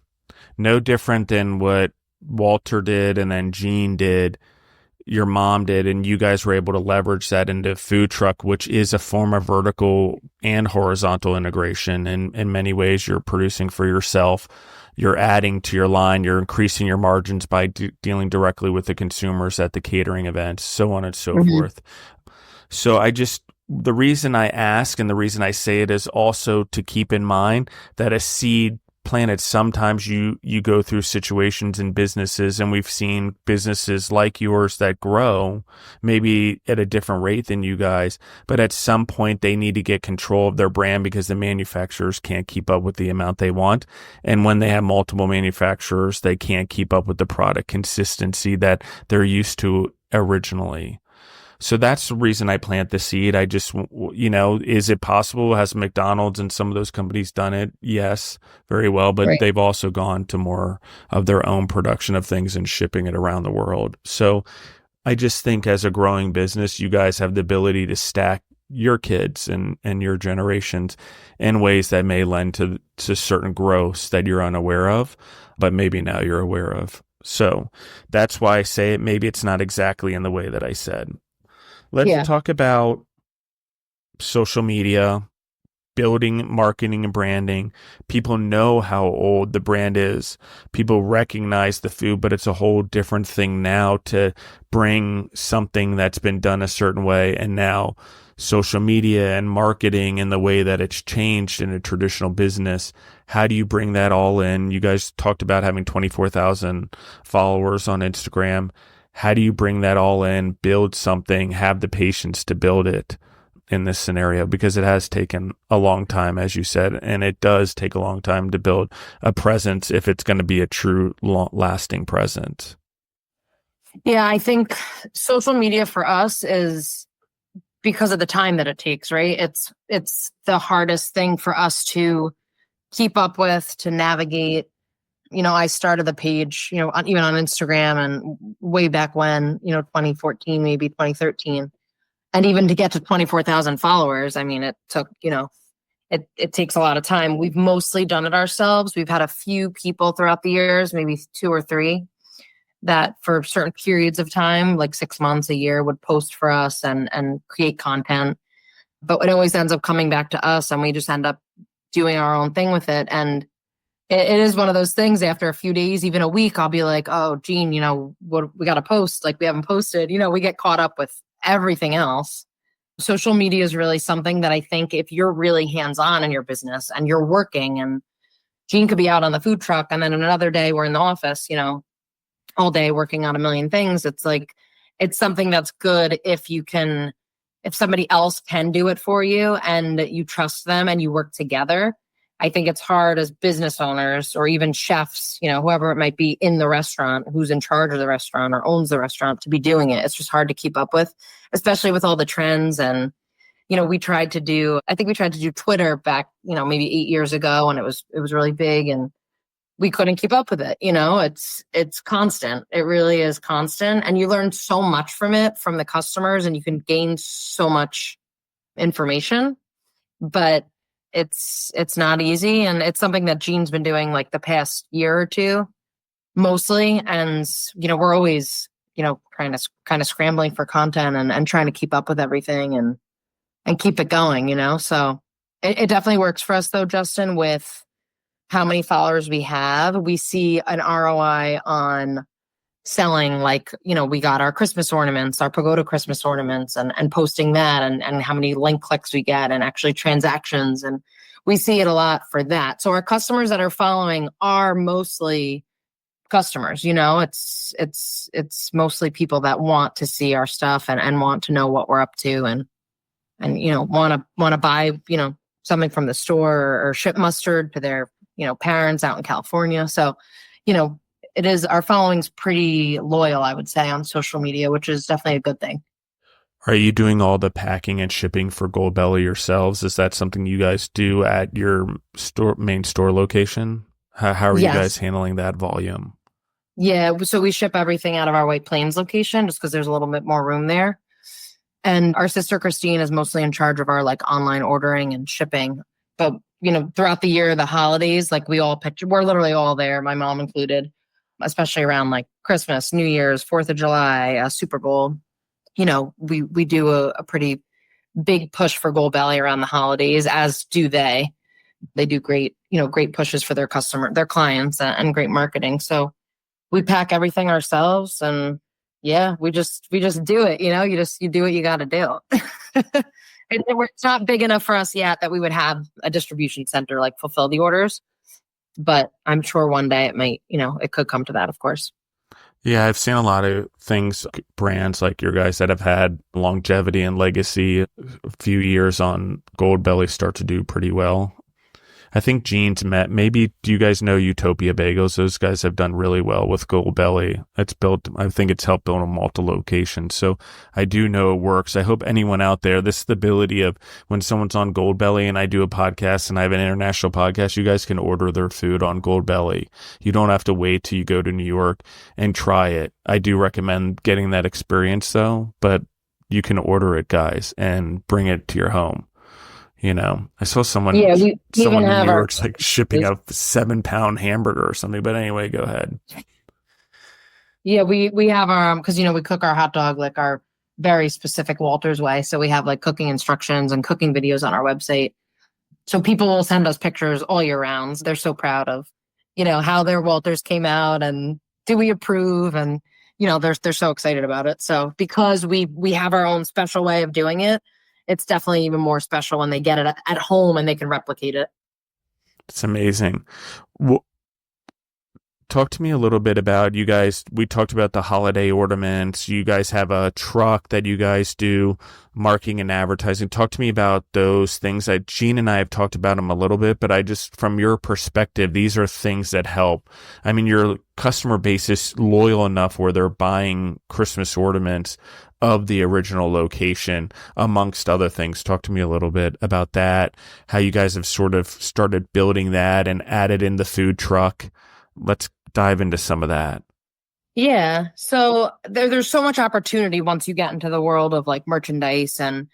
A: No different than what Walter did and then Gene did, your mom did, and you guys were able to leverage that into food truck, which is a form of vertical and horizontal integration. In many ways, you're producing for yourself, you're adding to your line, you're increasing your margins by dealing directly with the consumers at the catering events, so on and so forth. So the reason I ask and the reason I say it is also to keep in mind that a seed planted, sometimes you go through situations in businesses, and we've seen businesses like yours that grow maybe at a different rate than you guys, but at some point they need to get control of their brand because the manufacturers can't keep up with the amount they want. And when they have multiple manufacturers, they can't keep up with the product consistency that they're used to originally. So that's the reason I plant the seed. I just, is it possible? Has McDonald's and some of those companies done it? Yes, very well. But
C: Right.
A: they've also gone to more of their own production of things and shipping it around the world. So I just think as a growing business, you guys have the ability to stack your kids and your generations in ways that may lend to certain growths that you're unaware of, but maybe now you're aware of. So that's why I say it. Maybe it's not exactly in the way that I said. Let's
C: Yeah.
A: talk about social media, building, marketing, and branding. People know how old the brand is. People recognize the food, but it's a whole different thing now to bring something that's been done a certain way. And now social media and marketing and the way that it's changed in a traditional business. How do you bring that all in? You guys talked about having 24,000 followers on Instagram. How do you bring that all in, build something, have the patience to build it in this scenario? Because it has taken a long time, as you said, and it does take a long time to build a presence if it's going to be a true lasting presence.
C: Yeah, I think social media for us is because of the time that it takes, right? It's the hardest thing for us to keep up with, to navigate. I started the page, even on Instagram and way back when, 2014, maybe 2013. And even to get to 24,000 followers, I mean, it took, it takes a lot of time. We've mostly done it ourselves. We've had a few people throughout the years, maybe 2 or 3, that for certain periods of time, like 6 months, a year, would post for us and create content. But it always ends up coming back to us, and we just end up doing our own thing with it. And it is one of those things, after a few days, even a week, I'll be like, oh, Gene, what we got to post, like we haven't posted. We get caught up with everything else. Social media is really something that I think if you're really hands-on in your business and you're working, and Gene could be out on the food truck, and then another day we're in the office, all day working on a million things. It's like, it's something that's good if somebody else can do it for you and you trust them and you work together. I think it's hard as business owners or even chefs, whoever it might be in the restaurant, who's in charge of the restaurant or owns the restaurant, to be doing it. It's just hard to keep up with, especially with all the trends. And, we tried to do Twitter back, maybe 8 years ago, and it was really big, and we couldn't keep up with it. It's constant. It really is constant. And you learn so much from it, from the customers, and you can gain so much information, but it's not easy. And it's something that Gene's been doing like the past year or two, mostly. And, we're always, kind of scrambling for content and trying to keep up with everything and keep it going, So it definitely works for us though, Justin, with how many followers we have. We see an ROI on selling, like, we got our Christmas ornaments, our pagoda Christmas ornaments, and posting that, and how many link clicks we get, and actually transactions. And we see it a lot for that. So our customers that are following are mostly customers, it's mostly people that want to see our stuff and want to know what we're up to, and want to buy, something from the store, or ship mustard to their, parents out in California. So, it is, our following's pretty loyal, I would say, on social media, which is definitely a good thing.
A: Are you doing all the packing and shipping for Goldbelly yourselves? Is that something you guys do at your main store location? How are you guys handling that volume?
C: Yeah, so we ship everything out of our White Plains location just because there's a little bit more room there. And our sister Christine is mostly in charge of our like online ordering and shipping. But, throughout the year, the holidays, like we're literally all there, my mom included, especially around like Christmas, New Year's, 4th of July, Super Bowl. We do a pretty big push for Goldbelly around the holidays, as do they. They do great pushes for their clients, and great marketing. So we pack everything ourselves, and yeah, we just do it. You do what you got to do. It's not big enough for us yet that we would have a distribution center like fulfill the orders, but I'm sure one day it might, it could come to that, of course.
A: Yeah, I've seen a lot of things, brands like your guys that have had longevity and legacy, a few years on Goldbelly start to do pretty well. I think Gene's met, maybe, do you guys know Utopia Bagels? Those guys have done really well with Gold Belly. I think it's helped build a multi-location. So I do know it works. I hope anyone out there, this stability of when someone's on Gold Belly and I do a podcast and I have an international podcast, you guys can order their food on Gold Belly. You don't have to wait till you go to New York and try it. I do recommend getting that experience though, but you can order it, guys, and bring it to your home. I saw someone in New York's like shipping a 7-pound hamburger or something. But anyway, go ahead.
C: Yeah, we have our, because, we cook our hot dog like our very specific Walters way. So we have like cooking instructions and cooking videos on our website. So people will send us pictures all year round. They're so proud of, how their Walters came out and do we approve? And, they're so excited about it. So because we have our own special way of doing it, it's definitely even more special when they get it at home and they can replicate it.
A: It's amazing. Talk to me a little bit about you guys. We talked about the holiday ornaments. You guys have a truck that you guys do marketing and advertising. Talk to me about those things. Gene and I have talked about them a little bit, but from your perspective, these are things that help. I mean, your customer base is loyal enough where they're buying Christmas ornaments of the original location, amongst other things. Talk to me a little bit about that, how you guys have sort of started building that and added in the food truck. Let's dive into some of that.
C: Yeah. So there's so much opportunity once you get into the world of like merchandise and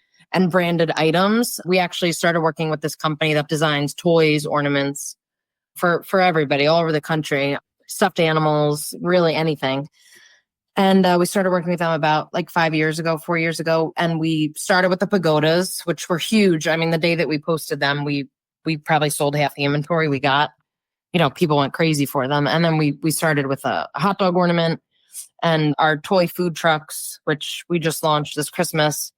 C: branded items. We actually started working with this company that designs toys, ornaments for everybody all over the country, stuffed animals, really anything. And we started working with them about like 4 years ago. And we started with the pagodas, which were huge. I mean, the day that we posted them, we probably sold half the inventory we got. People went crazy for them. And then we started with a hot dog ornament and our toy food trucks, which we just launched this Christmas.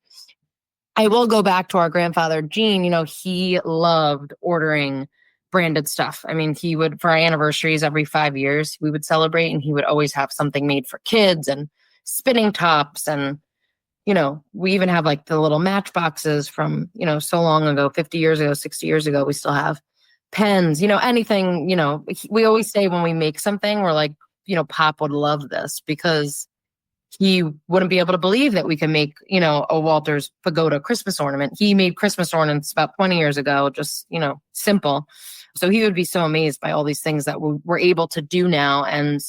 C: I will go back to our grandfather, Gene. He loved ordering branded stuff. I mean, he would, for our anniversaries every 5 years, we would celebrate and he would always have something made for kids and spinning tops. And, we even have like the little matchboxes from, so long ago, 50 years ago, 60 years ago, we still have pens, anything, we always say when we make something, we're like, Pop would love this because he wouldn't be able to believe that we can make, a Walters pagoda Christmas ornament. He made Christmas ornaments about 20 years ago, just, simple. So he would be so amazed by all these things that we're able to do now and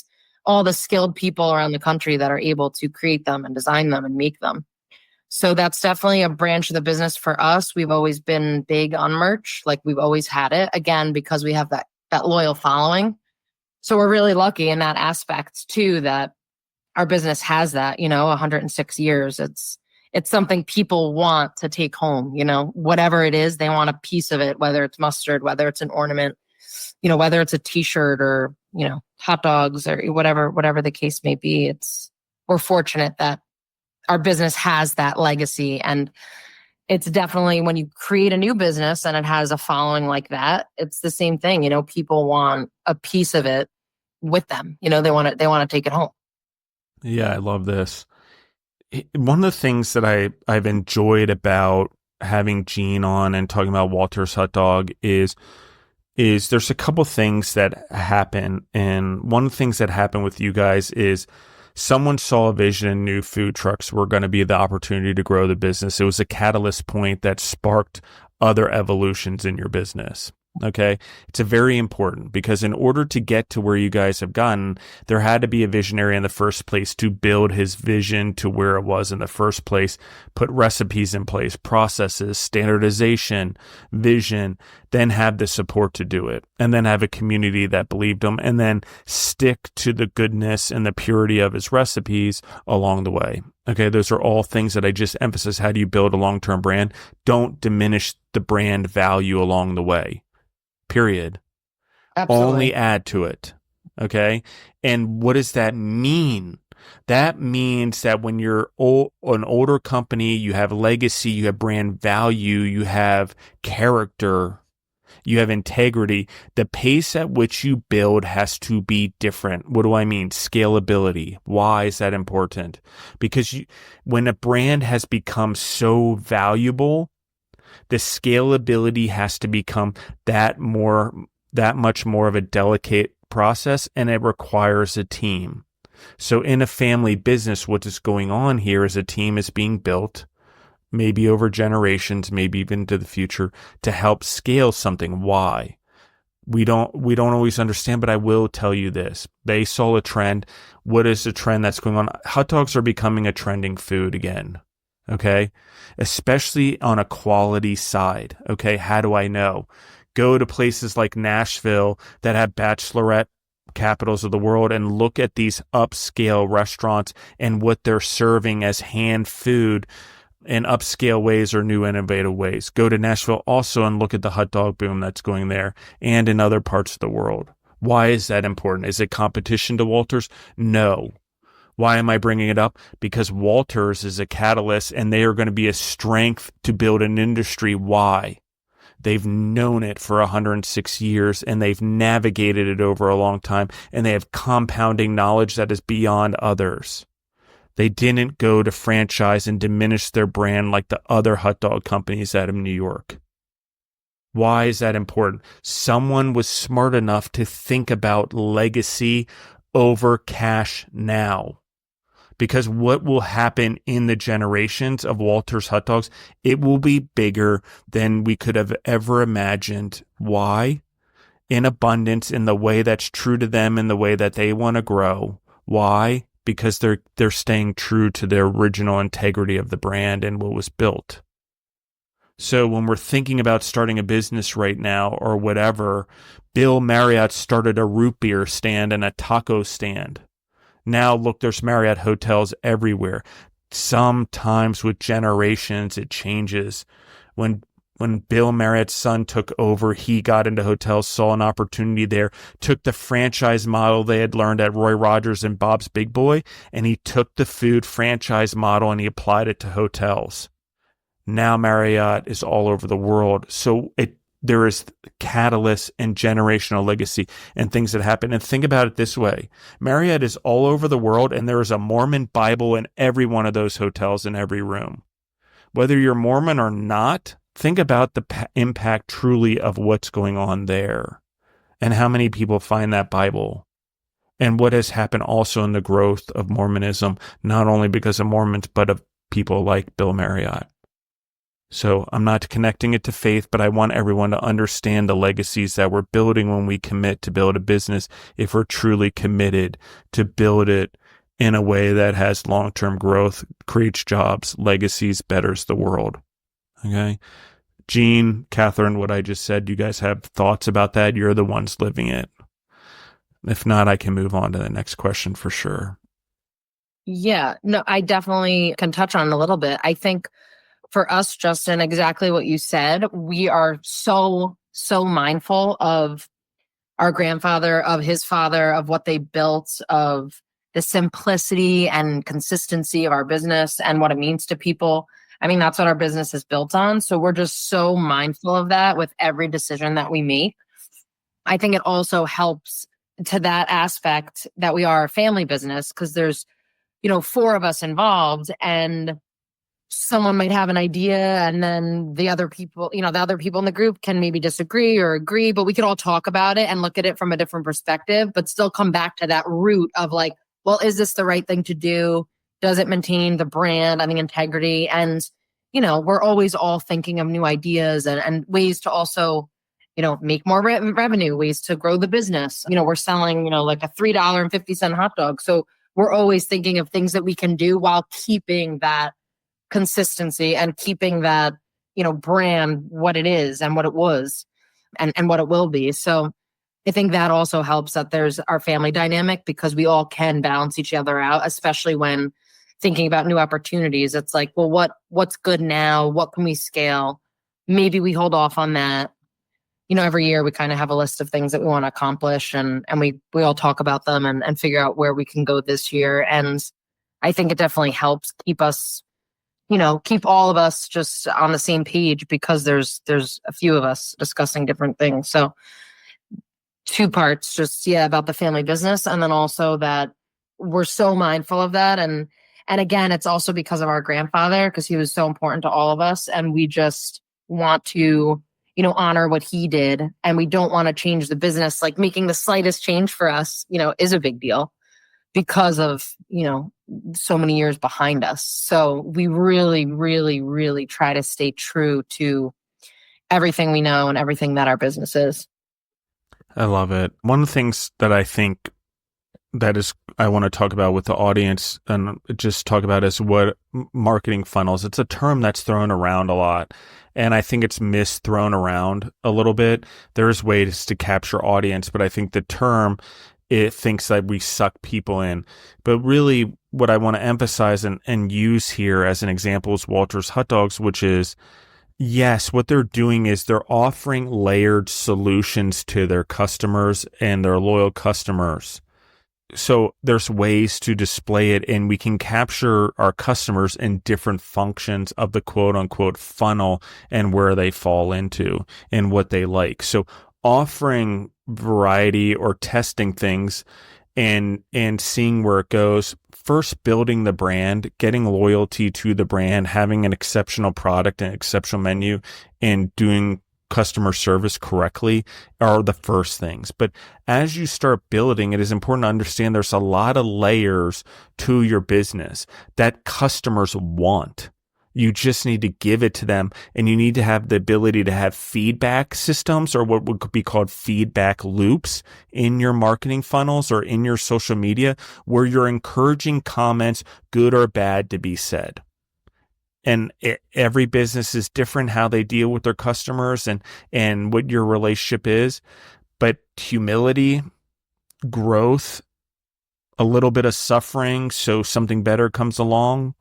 C: all the skilled people around the country that are able to create them and design them and make them. So that's definitely a branch of the business for us. We've always been big on merch. Like we've always had it, again, because we have that loyal following. So we're really lucky in that aspect too, that our business has that, 106 years. It's something people want to take home, whatever it is, they want a piece of it, whether it's mustard, whether it's an ornament, whether it's a t-shirt or, hot dogs or whatever the case may be. We're fortunate that our business has that legacy. And it's definitely when you create a new business and it has a following like that, it's the same thing. People want a piece of it with them. They want to take it home.
A: Yeah, I love this. One of the things that I've enjoyed about having Gene on and talking about Walter's hot dog is there's a couple things that happen. And one of the things that happened with you guys is someone saw a vision and knew food trucks were going to be the opportunity to grow the business. It was a catalyst point that sparked other evolutions in your business. Okay. It's a very important because in order to get to where you guys have gotten, there had to be a visionary in the first place to build his vision to where it was in the first place, put recipes in place, processes, standardization, vision, then have the support to do it, and then have a community that believed him, and then stick to the goodness and the purity of his recipes along the way. Okay. Those are all things that I just emphasize. How do you build a long-term brand? Don't diminish the brand value along the way. Period.
C: Absolutely.
A: Only add to it. Okay. And what does that mean? That means that when you're an older company, you have legacy, you have brand value, you have character, you have integrity. The pace at which you build has to be different. What do I mean? Scalability. Why is that important? Because when a brand has become so valuable, The scalability has to become that much more of a delicate process, and it requires a team. So in a family business, what is going on here is a team is being built, maybe over generations, maybe even into the future, to help scale something. Why? We don't always understand, but I will tell you this. They saw a trend. What is the trend that's going on? Hot dogs are becoming a trending food again. Okay. Especially on a quality side. Okay. How do I know? Go to places like Nashville that have bachelorette capitals of the world and look at these upscale restaurants and what they're serving as hand food in upscale ways or new innovative ways. Go to Nashville also and look at the hot dog boom that's going there and in other parts of the world. Why is that important? Is it competition to Walters? No. Why am I bringing it up? Because Walters is a catalyst and they are going to be a strength to build an industry. Why? They've known it for 106 years and they've navigated it over a long time, and they have compounding knowledge that is beyond others. They didn't go to franchise and diminish their brand like the other hot dog companies out of New York. Why is that important? Someone was smart enough to think about legacy over cash now. Because what will happen in the generations of Walters hot dogs, it will be bigger than we could have ever imagined. Why? In abundance, in the way that's true to them, in the way that they want to grow. Why? Because they're staying true to their original integrity of the brand and what was built. So when we're thinking about starting a business right now or whatever, Bill Marriott started a root beer stand and a taco stand. Now look, there's Marriott hotels everywhere. Sometimes with generations, it changes. When Bill Marriott's son took over, he got into hotels, saw an opportunity there, took the franchise model they had learned at Roy Rogers and Bob's Big Boy, and he took the food franchise model and he applied it to hotels. Now Marriott is all over the world. So there is catalyst and generational legacy and things that happen. And think about it this way. Marriott is all over the world, and there is a Mormon Bible in every one of those hotels in every room. Whether you're Mormon or not, think about the impact truly of what's going on there and how many people find that Bible and what has happened also in the growth of Mormonism, not only because of Mormons, but of people like Bill Marriott. So I'm not connecting it to faith, but I want everyone to understand the legacies that we're building when we commit to build a business, if we're truly committed to build it in a way that has long-term growth, creates jobs, legacies, betters the world. Okay? Gene, Catherine, what I just said, do you guys have thoughts about that? You're the ones living it. If not, I can move on to the next question for sure.
C: Yeah, no, I definitely can touch on it a little bit. I think for us, Justin, exactly what you said, we are so mindful of our grandfather, of his father, of what they built, of the simplicity and consistency of our business and what it means to people. I mean, that's what our business is built on. So we're just so mindful of that with every decision that we make. I think it also helps to that aspect that we are a family business because there's, 4 of us involved, and someone might have an idea and then the other people in the group can maybe disagree or agree, but we could all talk about it and look at it from a different perspective, but still come back to that root of like, well, is this the right thing to do? Does it maintain the brand and the integrity? And, we're always all thinking of new ideas and ways to also, make more revenue, ways to grow the business. We're selling, like a $3.50 hot dog. So we're always thinking of things that we can do while keeping that consistency and keeping that, brand, what it is and what it was and what it will be. So I think that also helps that there's our family dynamic because we all can balance each other out, especially when thinking about new opportunities. It's like, well, what's good now? What can we scale? Maybe we hold off on that. Every year we kind of have a list of things that we want to accomplish and we all talk about them and figure out where we can go this year. And I think it definitely helps keep us, keep all of us just on the same page because there's a few of us discussing different things. So 2 parts, just, about the family business. And then also that we're so mindful of that. And again, it's also because of our grandfather, because he was so important to all of us. And we want to, honor what he did, and we don't want to change the business. Like making the slightest change for us, is a big deal because of, so many years behind us. So we really, really, really try to stay true to everything we know and everything that our business is.
A: I love it. One of the things that I think I want to talk about with the audience and just talk about is what marketing funnels. It's a term that's thrown around a lot, and I think it's thrown around a little bit. There's ways to capture audience, but I think the term, it thinks that we suck people in. But really what I want to emphasize and use here as an example is Walter's Hot Dogs, which is, yes, what they're doing is they're offering layered solutions to their customers and their loyal customers. So there's ways to display it, and we can capture our customers in different functions of the quote unquote funnel and where they fall into and what they like. So offering variety or testing things and seeing where it goes, first building the brand, getting loyalty to the brand, having an exceptional product and exceptional menu, and doing customer service correctly are the first things. But as you start building, it is important to understand there's a lot of layers to your business that customers want. You just need to give it to them, and you need to have the ability to have feedback systems, or what would be called feedback loops, in your marketing funnels or in your social media, where you're encouraging comments, good or bad, to be said. And every business is different how they deal with their customers and what your relationship is. But humility, growth, a little bit of suffering so something better comes along,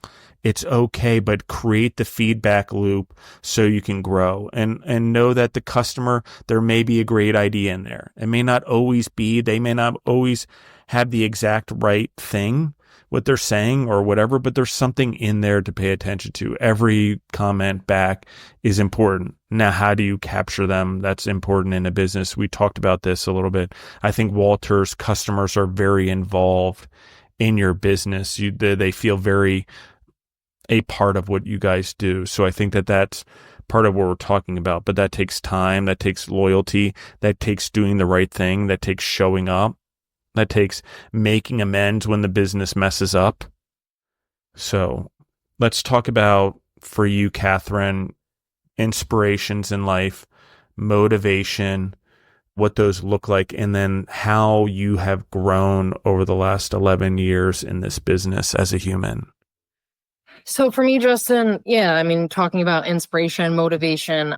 A: it's okay, but create the feedback loop so you can grow and know that the customer, there may be a great idea in there. It may not always be, they may not always have the exact right thing, what they're saying or whatever, but there's something in there to pay attention to. Every comment back is important. Now, how do you capture them? That's important in a business. We talked about this a little bit. I think Walter's customers are very involved in your business. They feel very a part of what you guys do. So I think that that's part of what we're talking about, but that takes time, that takes loyalty, that takes doing the right thing, that takes showing up, that takes making amends when the business messes up. So let's talk about, for you, Catherine, inspirations in life, motivation, what those look like, and then how you have grown over the last 11 years in this business as a human.
C: So for me, Justin, talking about inspiration, motivation,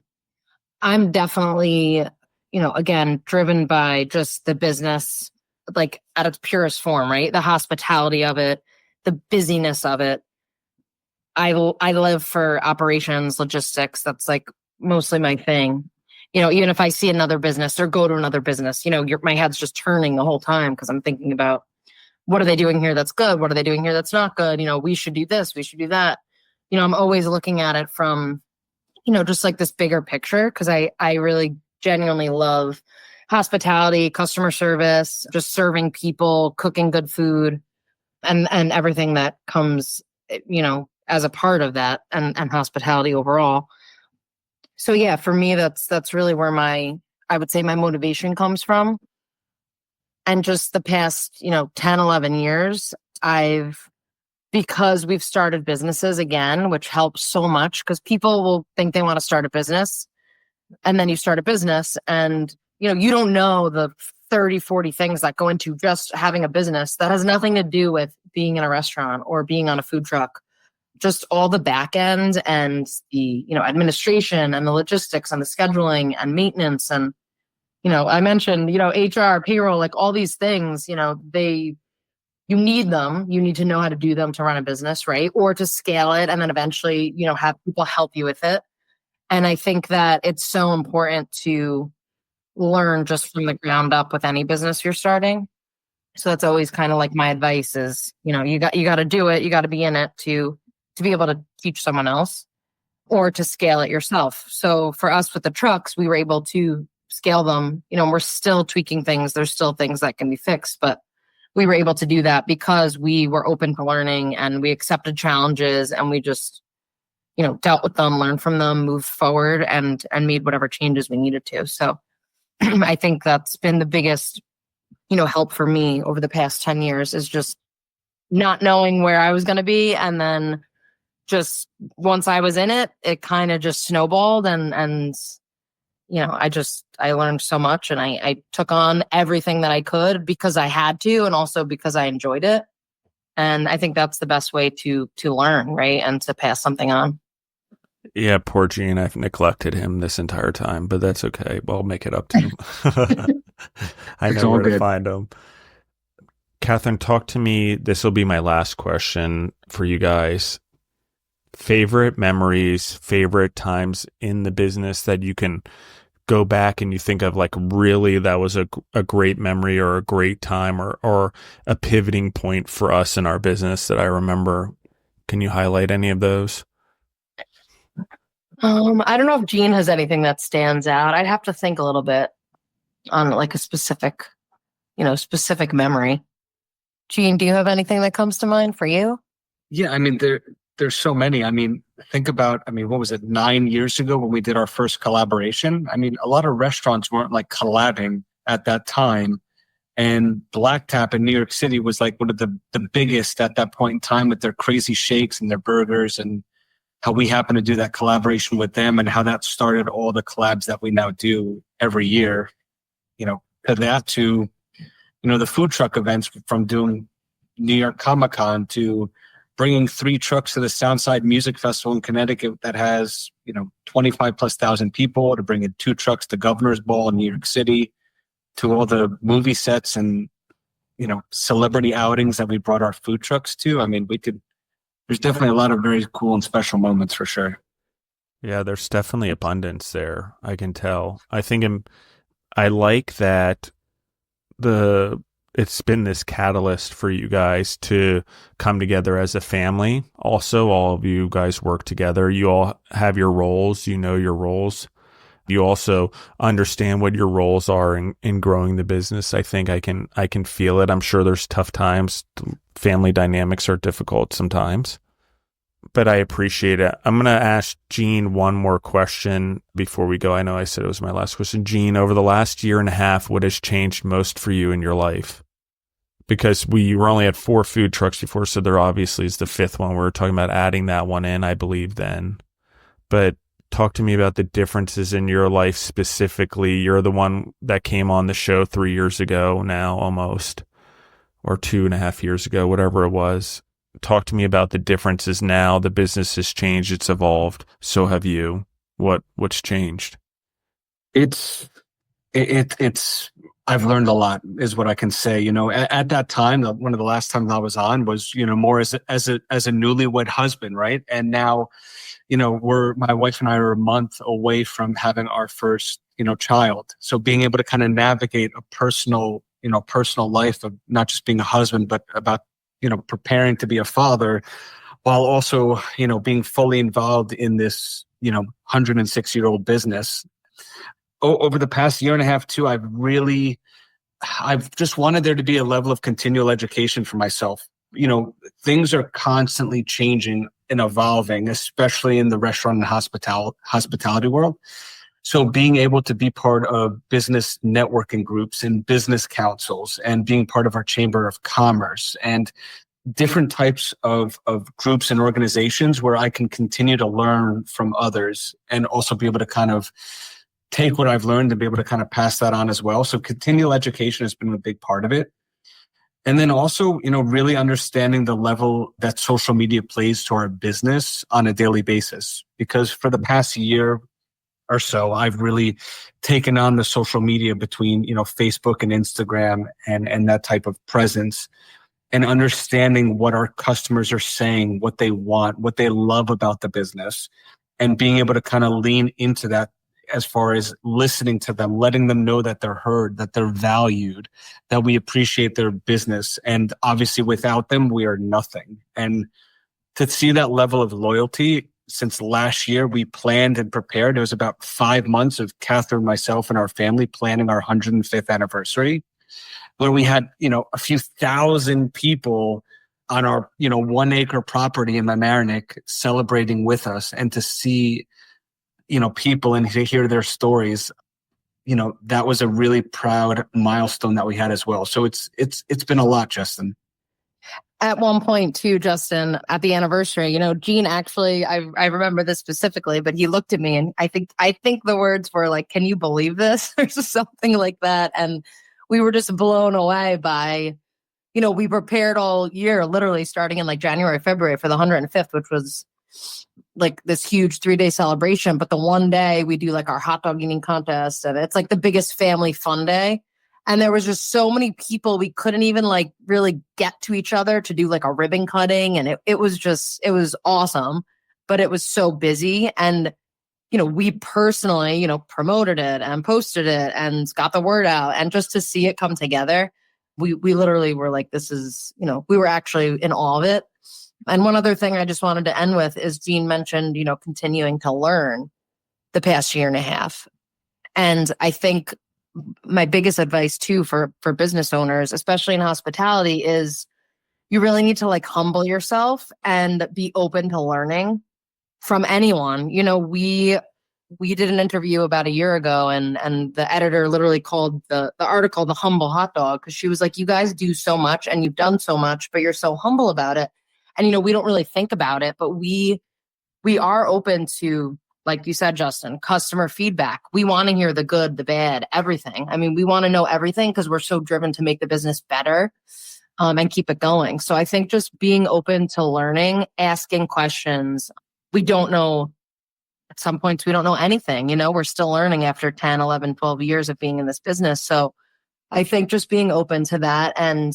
C: I'm definitely, again, driven by just the business, like at its purest form, right? The hospitality of it, the busyness of it. I live for operations, logistics. That's like mostly my thing. Even if I see another business or go to another business, my head's just turning the whole time because I'm thinking about, what are they doing here that's good? What are they doing here that's not good? We should do this. We should do that. I'm always looking at it from, just like this bigger picture, because I really genuinely love hospitality, customer service, just serving people, cooking good food, and everything that comes, as a part of that, and hospitality overall. So yeah, for me, that's really where I would say my motivation comes from. And just the past, 10, 11 years, because we've started businesses again, which helps so much, because people will think they want to start a business, and then you start a business and, you don't know the 30, 40 things that go into just having a business that has nothing to do with being in a restaurant or being on a food truck. Just all the back end and the, administration and the logistics and the scheduling and maintenance. And I mentioned, HR, payroll, like all these things, you need them. You need to know how to do them to run a business, right? Or to scale it and then eventually, have people help you with it. And I think that it's so important to learn just from the ground up with any business you're starting. So that's always kind of like my advice is, you got to do it. You got to be in it to be able to teach someone else or to scale it yourself. So for us with the trucks, we were able to scale them. We're still tweaking things. There's still things that can be fixed, but we were able to do that because we were open to learning and we accepted challenges and we just, dealt with them, learned from them, moved forward, and made whatever changes we needed to. So I think that's been the biggest, help for me over the past 10 years, is just not knowing where I was going to be. And then just once I was in it, it kind of just snowballed, and I learned so much, and I took on everything that I could because I had to, and also because I enjoyed it. And I think that's the best way to learn, right? And to pass something on.
A: Yeah, poor Gene. I've neglected him this entire time, but that's okay. I'll make it up to him. I know where to find him. Catherine, talk to me. This will be my last question for you guys. Favorite memories, favorite times in the business that you can go back and you think of, like, really that was a great memory or a great time or a pivoting point for us in our business that I remember. Can you highlight any of those?
C: I don't know if Gene has anything that stands out. I'd have to think a little bit on like a specific memory. Gene, do you have anything that comes to mind for you?
B: Yeah, I mean, there's so many. I mean, think about, what was it, 9 years ago when we did our first collaboration? I mean, a lot of restaurants weren't like collabing at that time. And Black Tap in New York City was like one of the biggest at that point in time, with their crazy shakes and their burgers, and how we happened to do that collaboration with them, and how that started all the collabs that we now do every year. To that, to the food truck events, from doing New York Comic Con to bringing 3 trucks to the Soundside Music Festival in Connecticut that has 25,000+ people, to bringing 2 trucks to Governor's Ball in New York City, to all the movie sets and celebrity outings that we brought our food trucks to. I mean, there's definitely a lot of very cool and special moments for sure.
A: Yeah, there's definitely abundance there. I can tell. I like that it's been this catalyst for you guys to come together as a family. Also, all of you guys work together. You all have your roles. You know your roles. You also understand what your roles are in growing the business. I think I can feel it. I'm sure there's tough times. Family dynamics are difficult sometimes, but I appreciate it. I'm going to ask Gene one more question before we go. I know I said it was my last question. Gene, over the last year and a half, what has changed most for you in your life? Because we were only at 4 food trucks before, so there obviously is the 5th one. We were talking about adding that one in, I believe, then. But talk to me about the differences in your life specifically. You're the one that came on the show 3 years ago now, almost, or 2.5 years ago, whatever it was. Talk to me about the differences now. The business has changed. It's evolved. So have you. What's changed?
B: It's I've learned a lot, is what I can say. At that time, one of the last times I was on was, more as a newlywed husband, right? And now, my wife and I are a month away from having our first, child. So being able to kind of navigate a personal life of not just being a husband, but about, preparing to be a father, while also, being fully involved in this, 106-year-old business. Over the past year and a half too, I've just wanted there to be a level of continual education for myself. Things are constantly changing and evolving, especially in the restaurant and hospitality world. So being able to be part of business networking groups and business councils, and being part of our Chamber of Commerce and different types of groups and organizations where I can continue to learn from others, and also be able to kind of take what I've learned and be able to kind of pass that on as well. So continual education has been a big part of it. And then also, really understanding the level that social media plays to our business on a daily basis. Because for the past year or so, I've really taken on the social media between, Facebook and Instagram and that type of presence, and understanding what our customers are saying, what they want, what they love about the business, and being able to kind of lean into that as far as listening to them, letting them know that they're heard, that they're valued, that we appreciate their business. And obviously without them, we are nothing. And to see that level of loyalty since last year, we planned and prepared. It was about 5 months of Catherine, myself, and our family planning our 105th anniversary, where we had, a few thousand people on our, 1 acre property in Mamaroneck celebrating with us, and to see, people and to hear their stories, that was a really proud milestone that we had as well. So it's been a lot, Justin.
C: At one point too, Justin, at the anniversary, Gene actually, I remember this specifically, but he looked at me and I think the words were like, "Can you believe this?" or something like that. And we were just blown away by, we prepared all year, literally starting in like January, February for the 105th, which was like this huge 3-day celebration. But the one day we do like our hot dog eating contest, and it's like the biggest family fun day. And there was just so many people, we couldn't even like really get to each other to do like a ribbon cutting. And it was awesome, but it was so busy. And, we personally, promoted it and posted it and got the word out. And just to see it come together, we literally were like, this is, we were actually in awe of it. And one other thing I just wanted to end with is Gene mentioned, continuing to learn the past year and a half. And I think my biggest advice too for business owners, especially in hospitality, is you really need to like humble yourself and be open to learning from anyone. We did an interview about a year ago, and the editor literally called the article "The Humble Hot Dog," because she was like, "You guys do so much and you've done so much, but you're so humble about it." And we don't really think about it, but we are open to, like you said, Justin, customer feedback. We want to hear the good, the bad, everything. I mean, we want to know everything because we're so driven to make the business better and keep it going. So I think just being open to learning, asking questions. We don't know, at some points, we don't know anything. We're still learning after 10, 11, 12 years of being in this business. So I think just being open to that and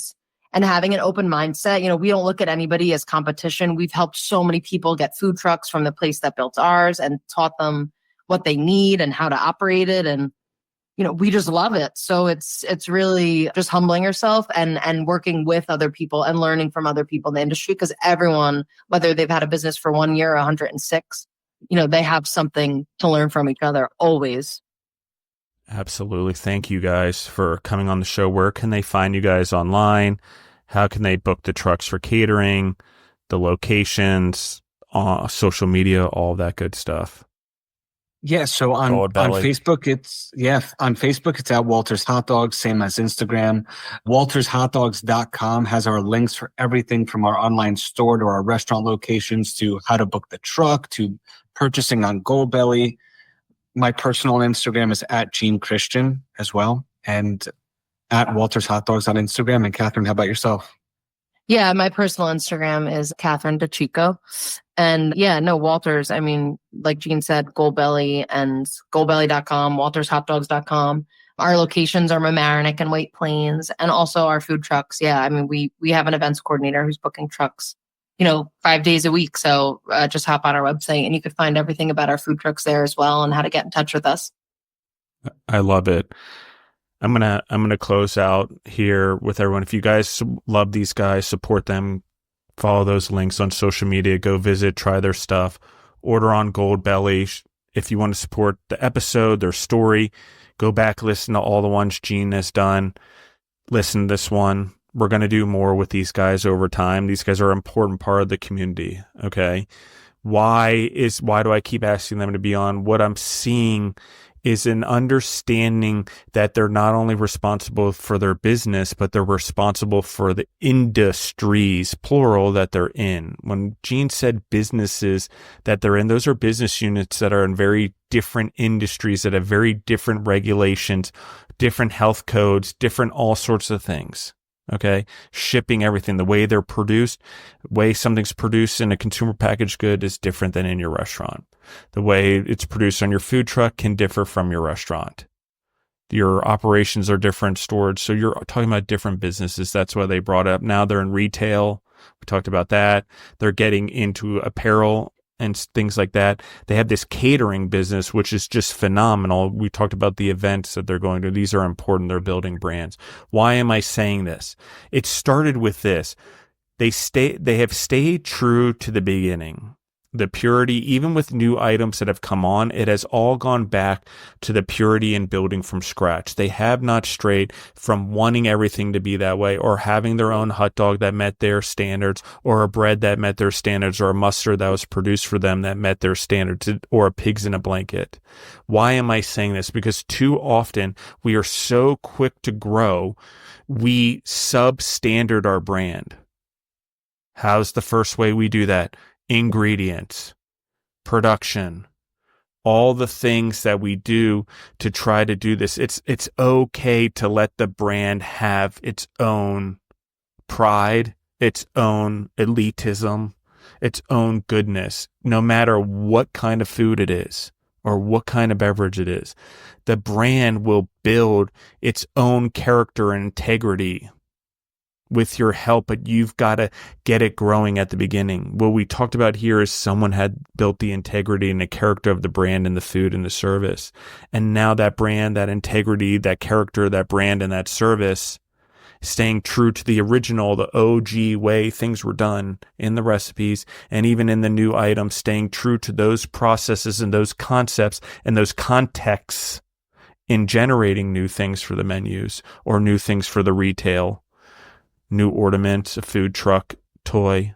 C: having an open mindset. We don't look at anybody as competition. We've helped so many people get food trucks from the place that built ours and taught them what they need and how to operate it. And, we just love it. So it's really just humbling yourself and working with other people and learning from other people in the industry, because everyone, whether they've had a business for 1 year or 106, they have something to learn from each other always.
A: Absolutely. Thank you guys for coming on the show. Where can they find you guys online? How can they book the trucks for catering, the locations, social media, all that good stuff?
B: Yeah. So on Facebook, it's at Walters Hot Dogs, same as Instagram. WaltersHotDogs.com has our links for everything from our online store to our restaurant locations to how to book the truck to purchasing on Goldbelly. My personal Instagram is at Gene Christian as well, and at Walters Hot Dogs on Instagram. And Catherine, how about yourself?
C: Yeah, my personal Instagram is Catherine de Chico. And Walters, I mean, like Gene said, Goldbelly and Goldbelly.com, WaltersHotDogs.com. Our locations are Mamaroneck and White Plains, and also our food trucks. Yeah, I mean, we have an events coordinator who's booking trucks, 5 days a week. So just hop on our website and you can find everything about our food trucks there as well and how to get in touch with us.
A: I love it. I'm gonna close out here with everyone. If you guys love these guys, support them, follow those links on social media, go visit, try their stuff, order on Goldbelly. If you want to support the episode, their story, go back, listen to all the ones Gene has done. Listen to this one. We're going to do more with these guys over time. These guys are an important part of the community. Okay. Why do I keep asking them to be on? What I'm seeing is an understanding that they're not only responsible for their business, but they're responsible for the industries, plural, that they're in. When Gene said businesses that they're in, those are business units that are in very different industries that have very different regulations, different health codes, different all sorts of things. Okay. Shipping, everything, the way they're produced, the way something's produced in a consumer packaged good is different than in your restaurant. The way it's produced on your food truck can differ from your restaurant. Your operations are different, storage. So you're talking about different businesses. That's why they brought up. Now they're in retail. We talked about that. They're getting into apparel and things like that. They have this catering business, which is just phenomenal. We talked about the events that they're going to. These are important. They're building brands. Why am I saying this? It started with this. They have stayed true to the beginning. the purity, even with new items that have come on, it has all gone back to the purity in building from scratch. They have not strayed from wanting everything to be that way, or having their own hot dog that met their standards, or a bread that met their standards, or a mustard that was produced for them that met their standards, or a pigs in a blanket. Why am I saying this? Because too often we are so quick to grow, we substandard our brand. How's the first way we do that? Ingredients, production, all the things that we do to try to do this. It's okay to let the brand have its own pride, its own elitism, its own goodness, no matter what kind of food it is or what kind of beverage it is. The brand will build its own character and integrity with your help, but you've got to get it growing at the beginning. What we talked about here is someone had built the integrity and the character of the brand and the food and the service. And now that brand, that integrity, that character, that brand and that service, staying true to the original, the OG way things were done in the recipes and even in the new items, staying true to those processes and those concepts and those contexts in generating new things for the menus or new things for the retail. New ornaments, a food truck, toy,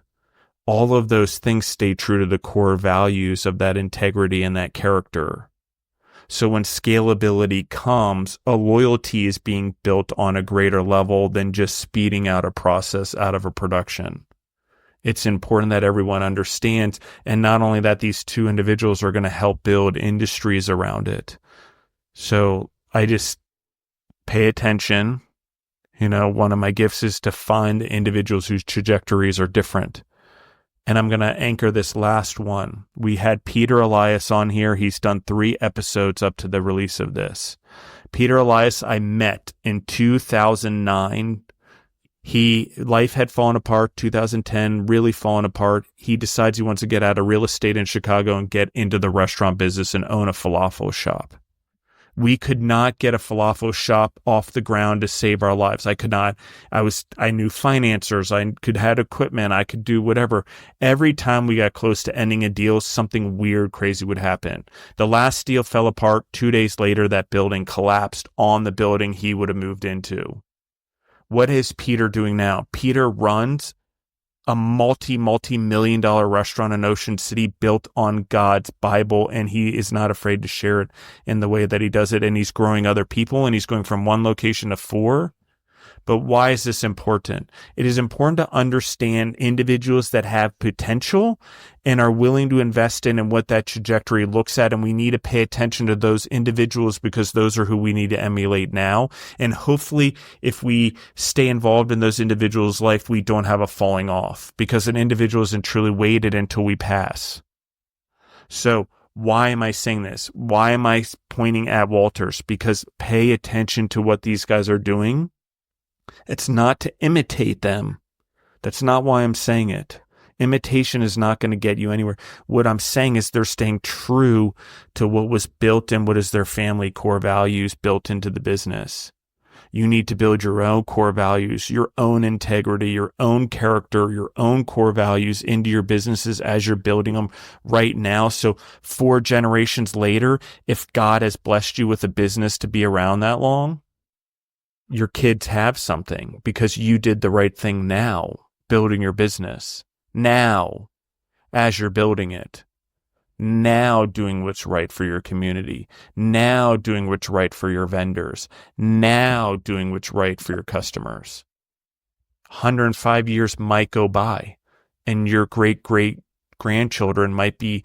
A: all of those things stay true to the core values of that integrity and that character. So when scalability comes, a loyalty is being built on a greater level than just speeding out a process out of a production. It's important that everyone understands, and not only that, these two individuals are going to help build industries around it. So I just pay attention. One of my gifts is to find the individuals whose trajectories are different. And I'm going to anchor this last one. We had Peter Elias on here. He's done 3 episodes up to the release of this. Peter Elias, I met in 2009. Life had fallen apart, 2010, really fallen apart. He decides he wants to get out of real estate in Chicago and get into the restaurant business and own a falafel shop. We could not get a falafel shop off the ground to save our lives. I could not. I knew financiers. I had equipment. I could do whatever. Every time we got close to ending a deal, something weird, crazy would happen. The last deal fell apart. 2 days later, that building collapsed on the building he would have moved into. What is Peter doing now? Peter runs a multi-million dollar restaurant in Ocean City built on God's Bible, and he is not afraid to share it in the way that he does it. And he's growing other people, and he's going from 1 location to 4. But why is this important? It is important to understand individuals that have potential and are willing to invest in and what that trajectory looks at. And we need to pay attention to those individuals because those are who we need to emulate now. And hopefully, if we stay involved in those individuals' life, we don't have a falling off because an individual isn't truly weighted until we pass. So why am I saying this? Why am I pointing at Walters? Because pay attention to what these guys are doing. It's not to imitate them. That's not why I'm saying it. Imitation is not going to get you anywhere. What I'm saying is they're staying true to what was built and what is their family core values built into the business. You need to build your own core values, your own integrity, your own character, your own core values into your businesses as you're building them right now. So 4 generations later, if God has blessed you with a business to be around that long, your kids have something because you did the right thing now, building your business. Now, as you're building it. Now doing what's right for your community. Now doing what's right for your vendors. Now doing what's right for your customers. 105 years might go by and your great-great-grandchildren might be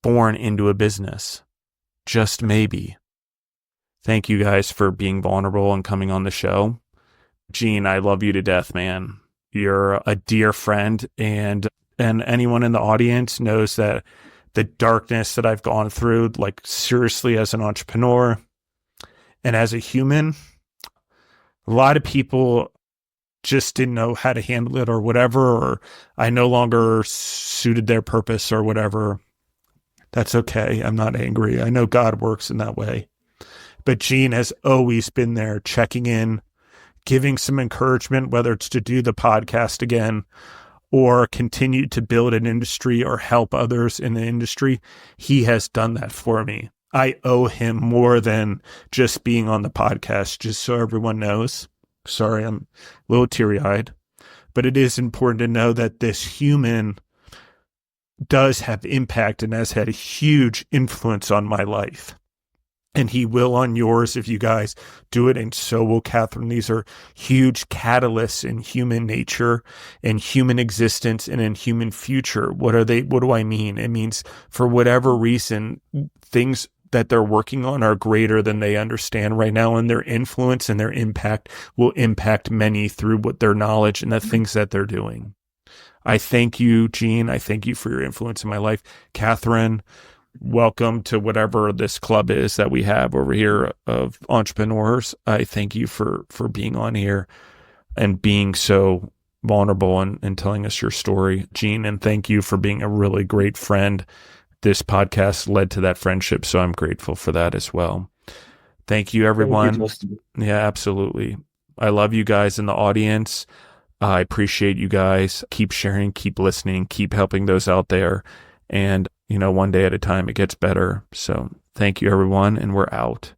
A: born into a business. Just maybe. Thank you guys for being vulnerable and coming on the show. Gene, I love you to death, man. You're a dear friend, and anyone in the audience knows that the darkness that I've gone through, like seriously as an entrepreneur and as a human, a lot of people just didn't know how to handle it or whatever, or I no longer suited their purpose or whatever. That's okay. I'm not angry. I know God works in that way. But Gene has always been there checking in, giving some encouragement, whether it's to do the podcast again or continue to build an industry or help others in the industry, he has done that for me. I owe him more than just being on the podcast, just so everyone knows. Sorry, I'm a little teary-eyed, but it is important to know that this human does have impact and has had a huge influence on my life. And he will on yours if you guys do it, and so will Catherine. These are huge catalysts in human nature and human existence and in human future. What are they? What do I mean? It means for whatever reason, things that they're working on are greater than they understand right now, and their influence and their impact will impact many through what their knowledge and the things that they're doing. I thank you, Gene. I thank you for your influence in my life. Catherine, welcome to whatever this club is that we have over here of entrepreneurs. I thank you for being on here and being so vulnerable and telling us your story, Gene. And thank you for being a really great friend. This podcast led to that friendship, so I'm grateful for that as well. Thank you, everyone.
B: Thank you,
A: yeah, absolutely. I love you guys in the audience. I appreciate you guys. Keep sharing, keep listening, keep helping those out there. And, one day at a time, it gets better. So thank you, everyone, and we're out.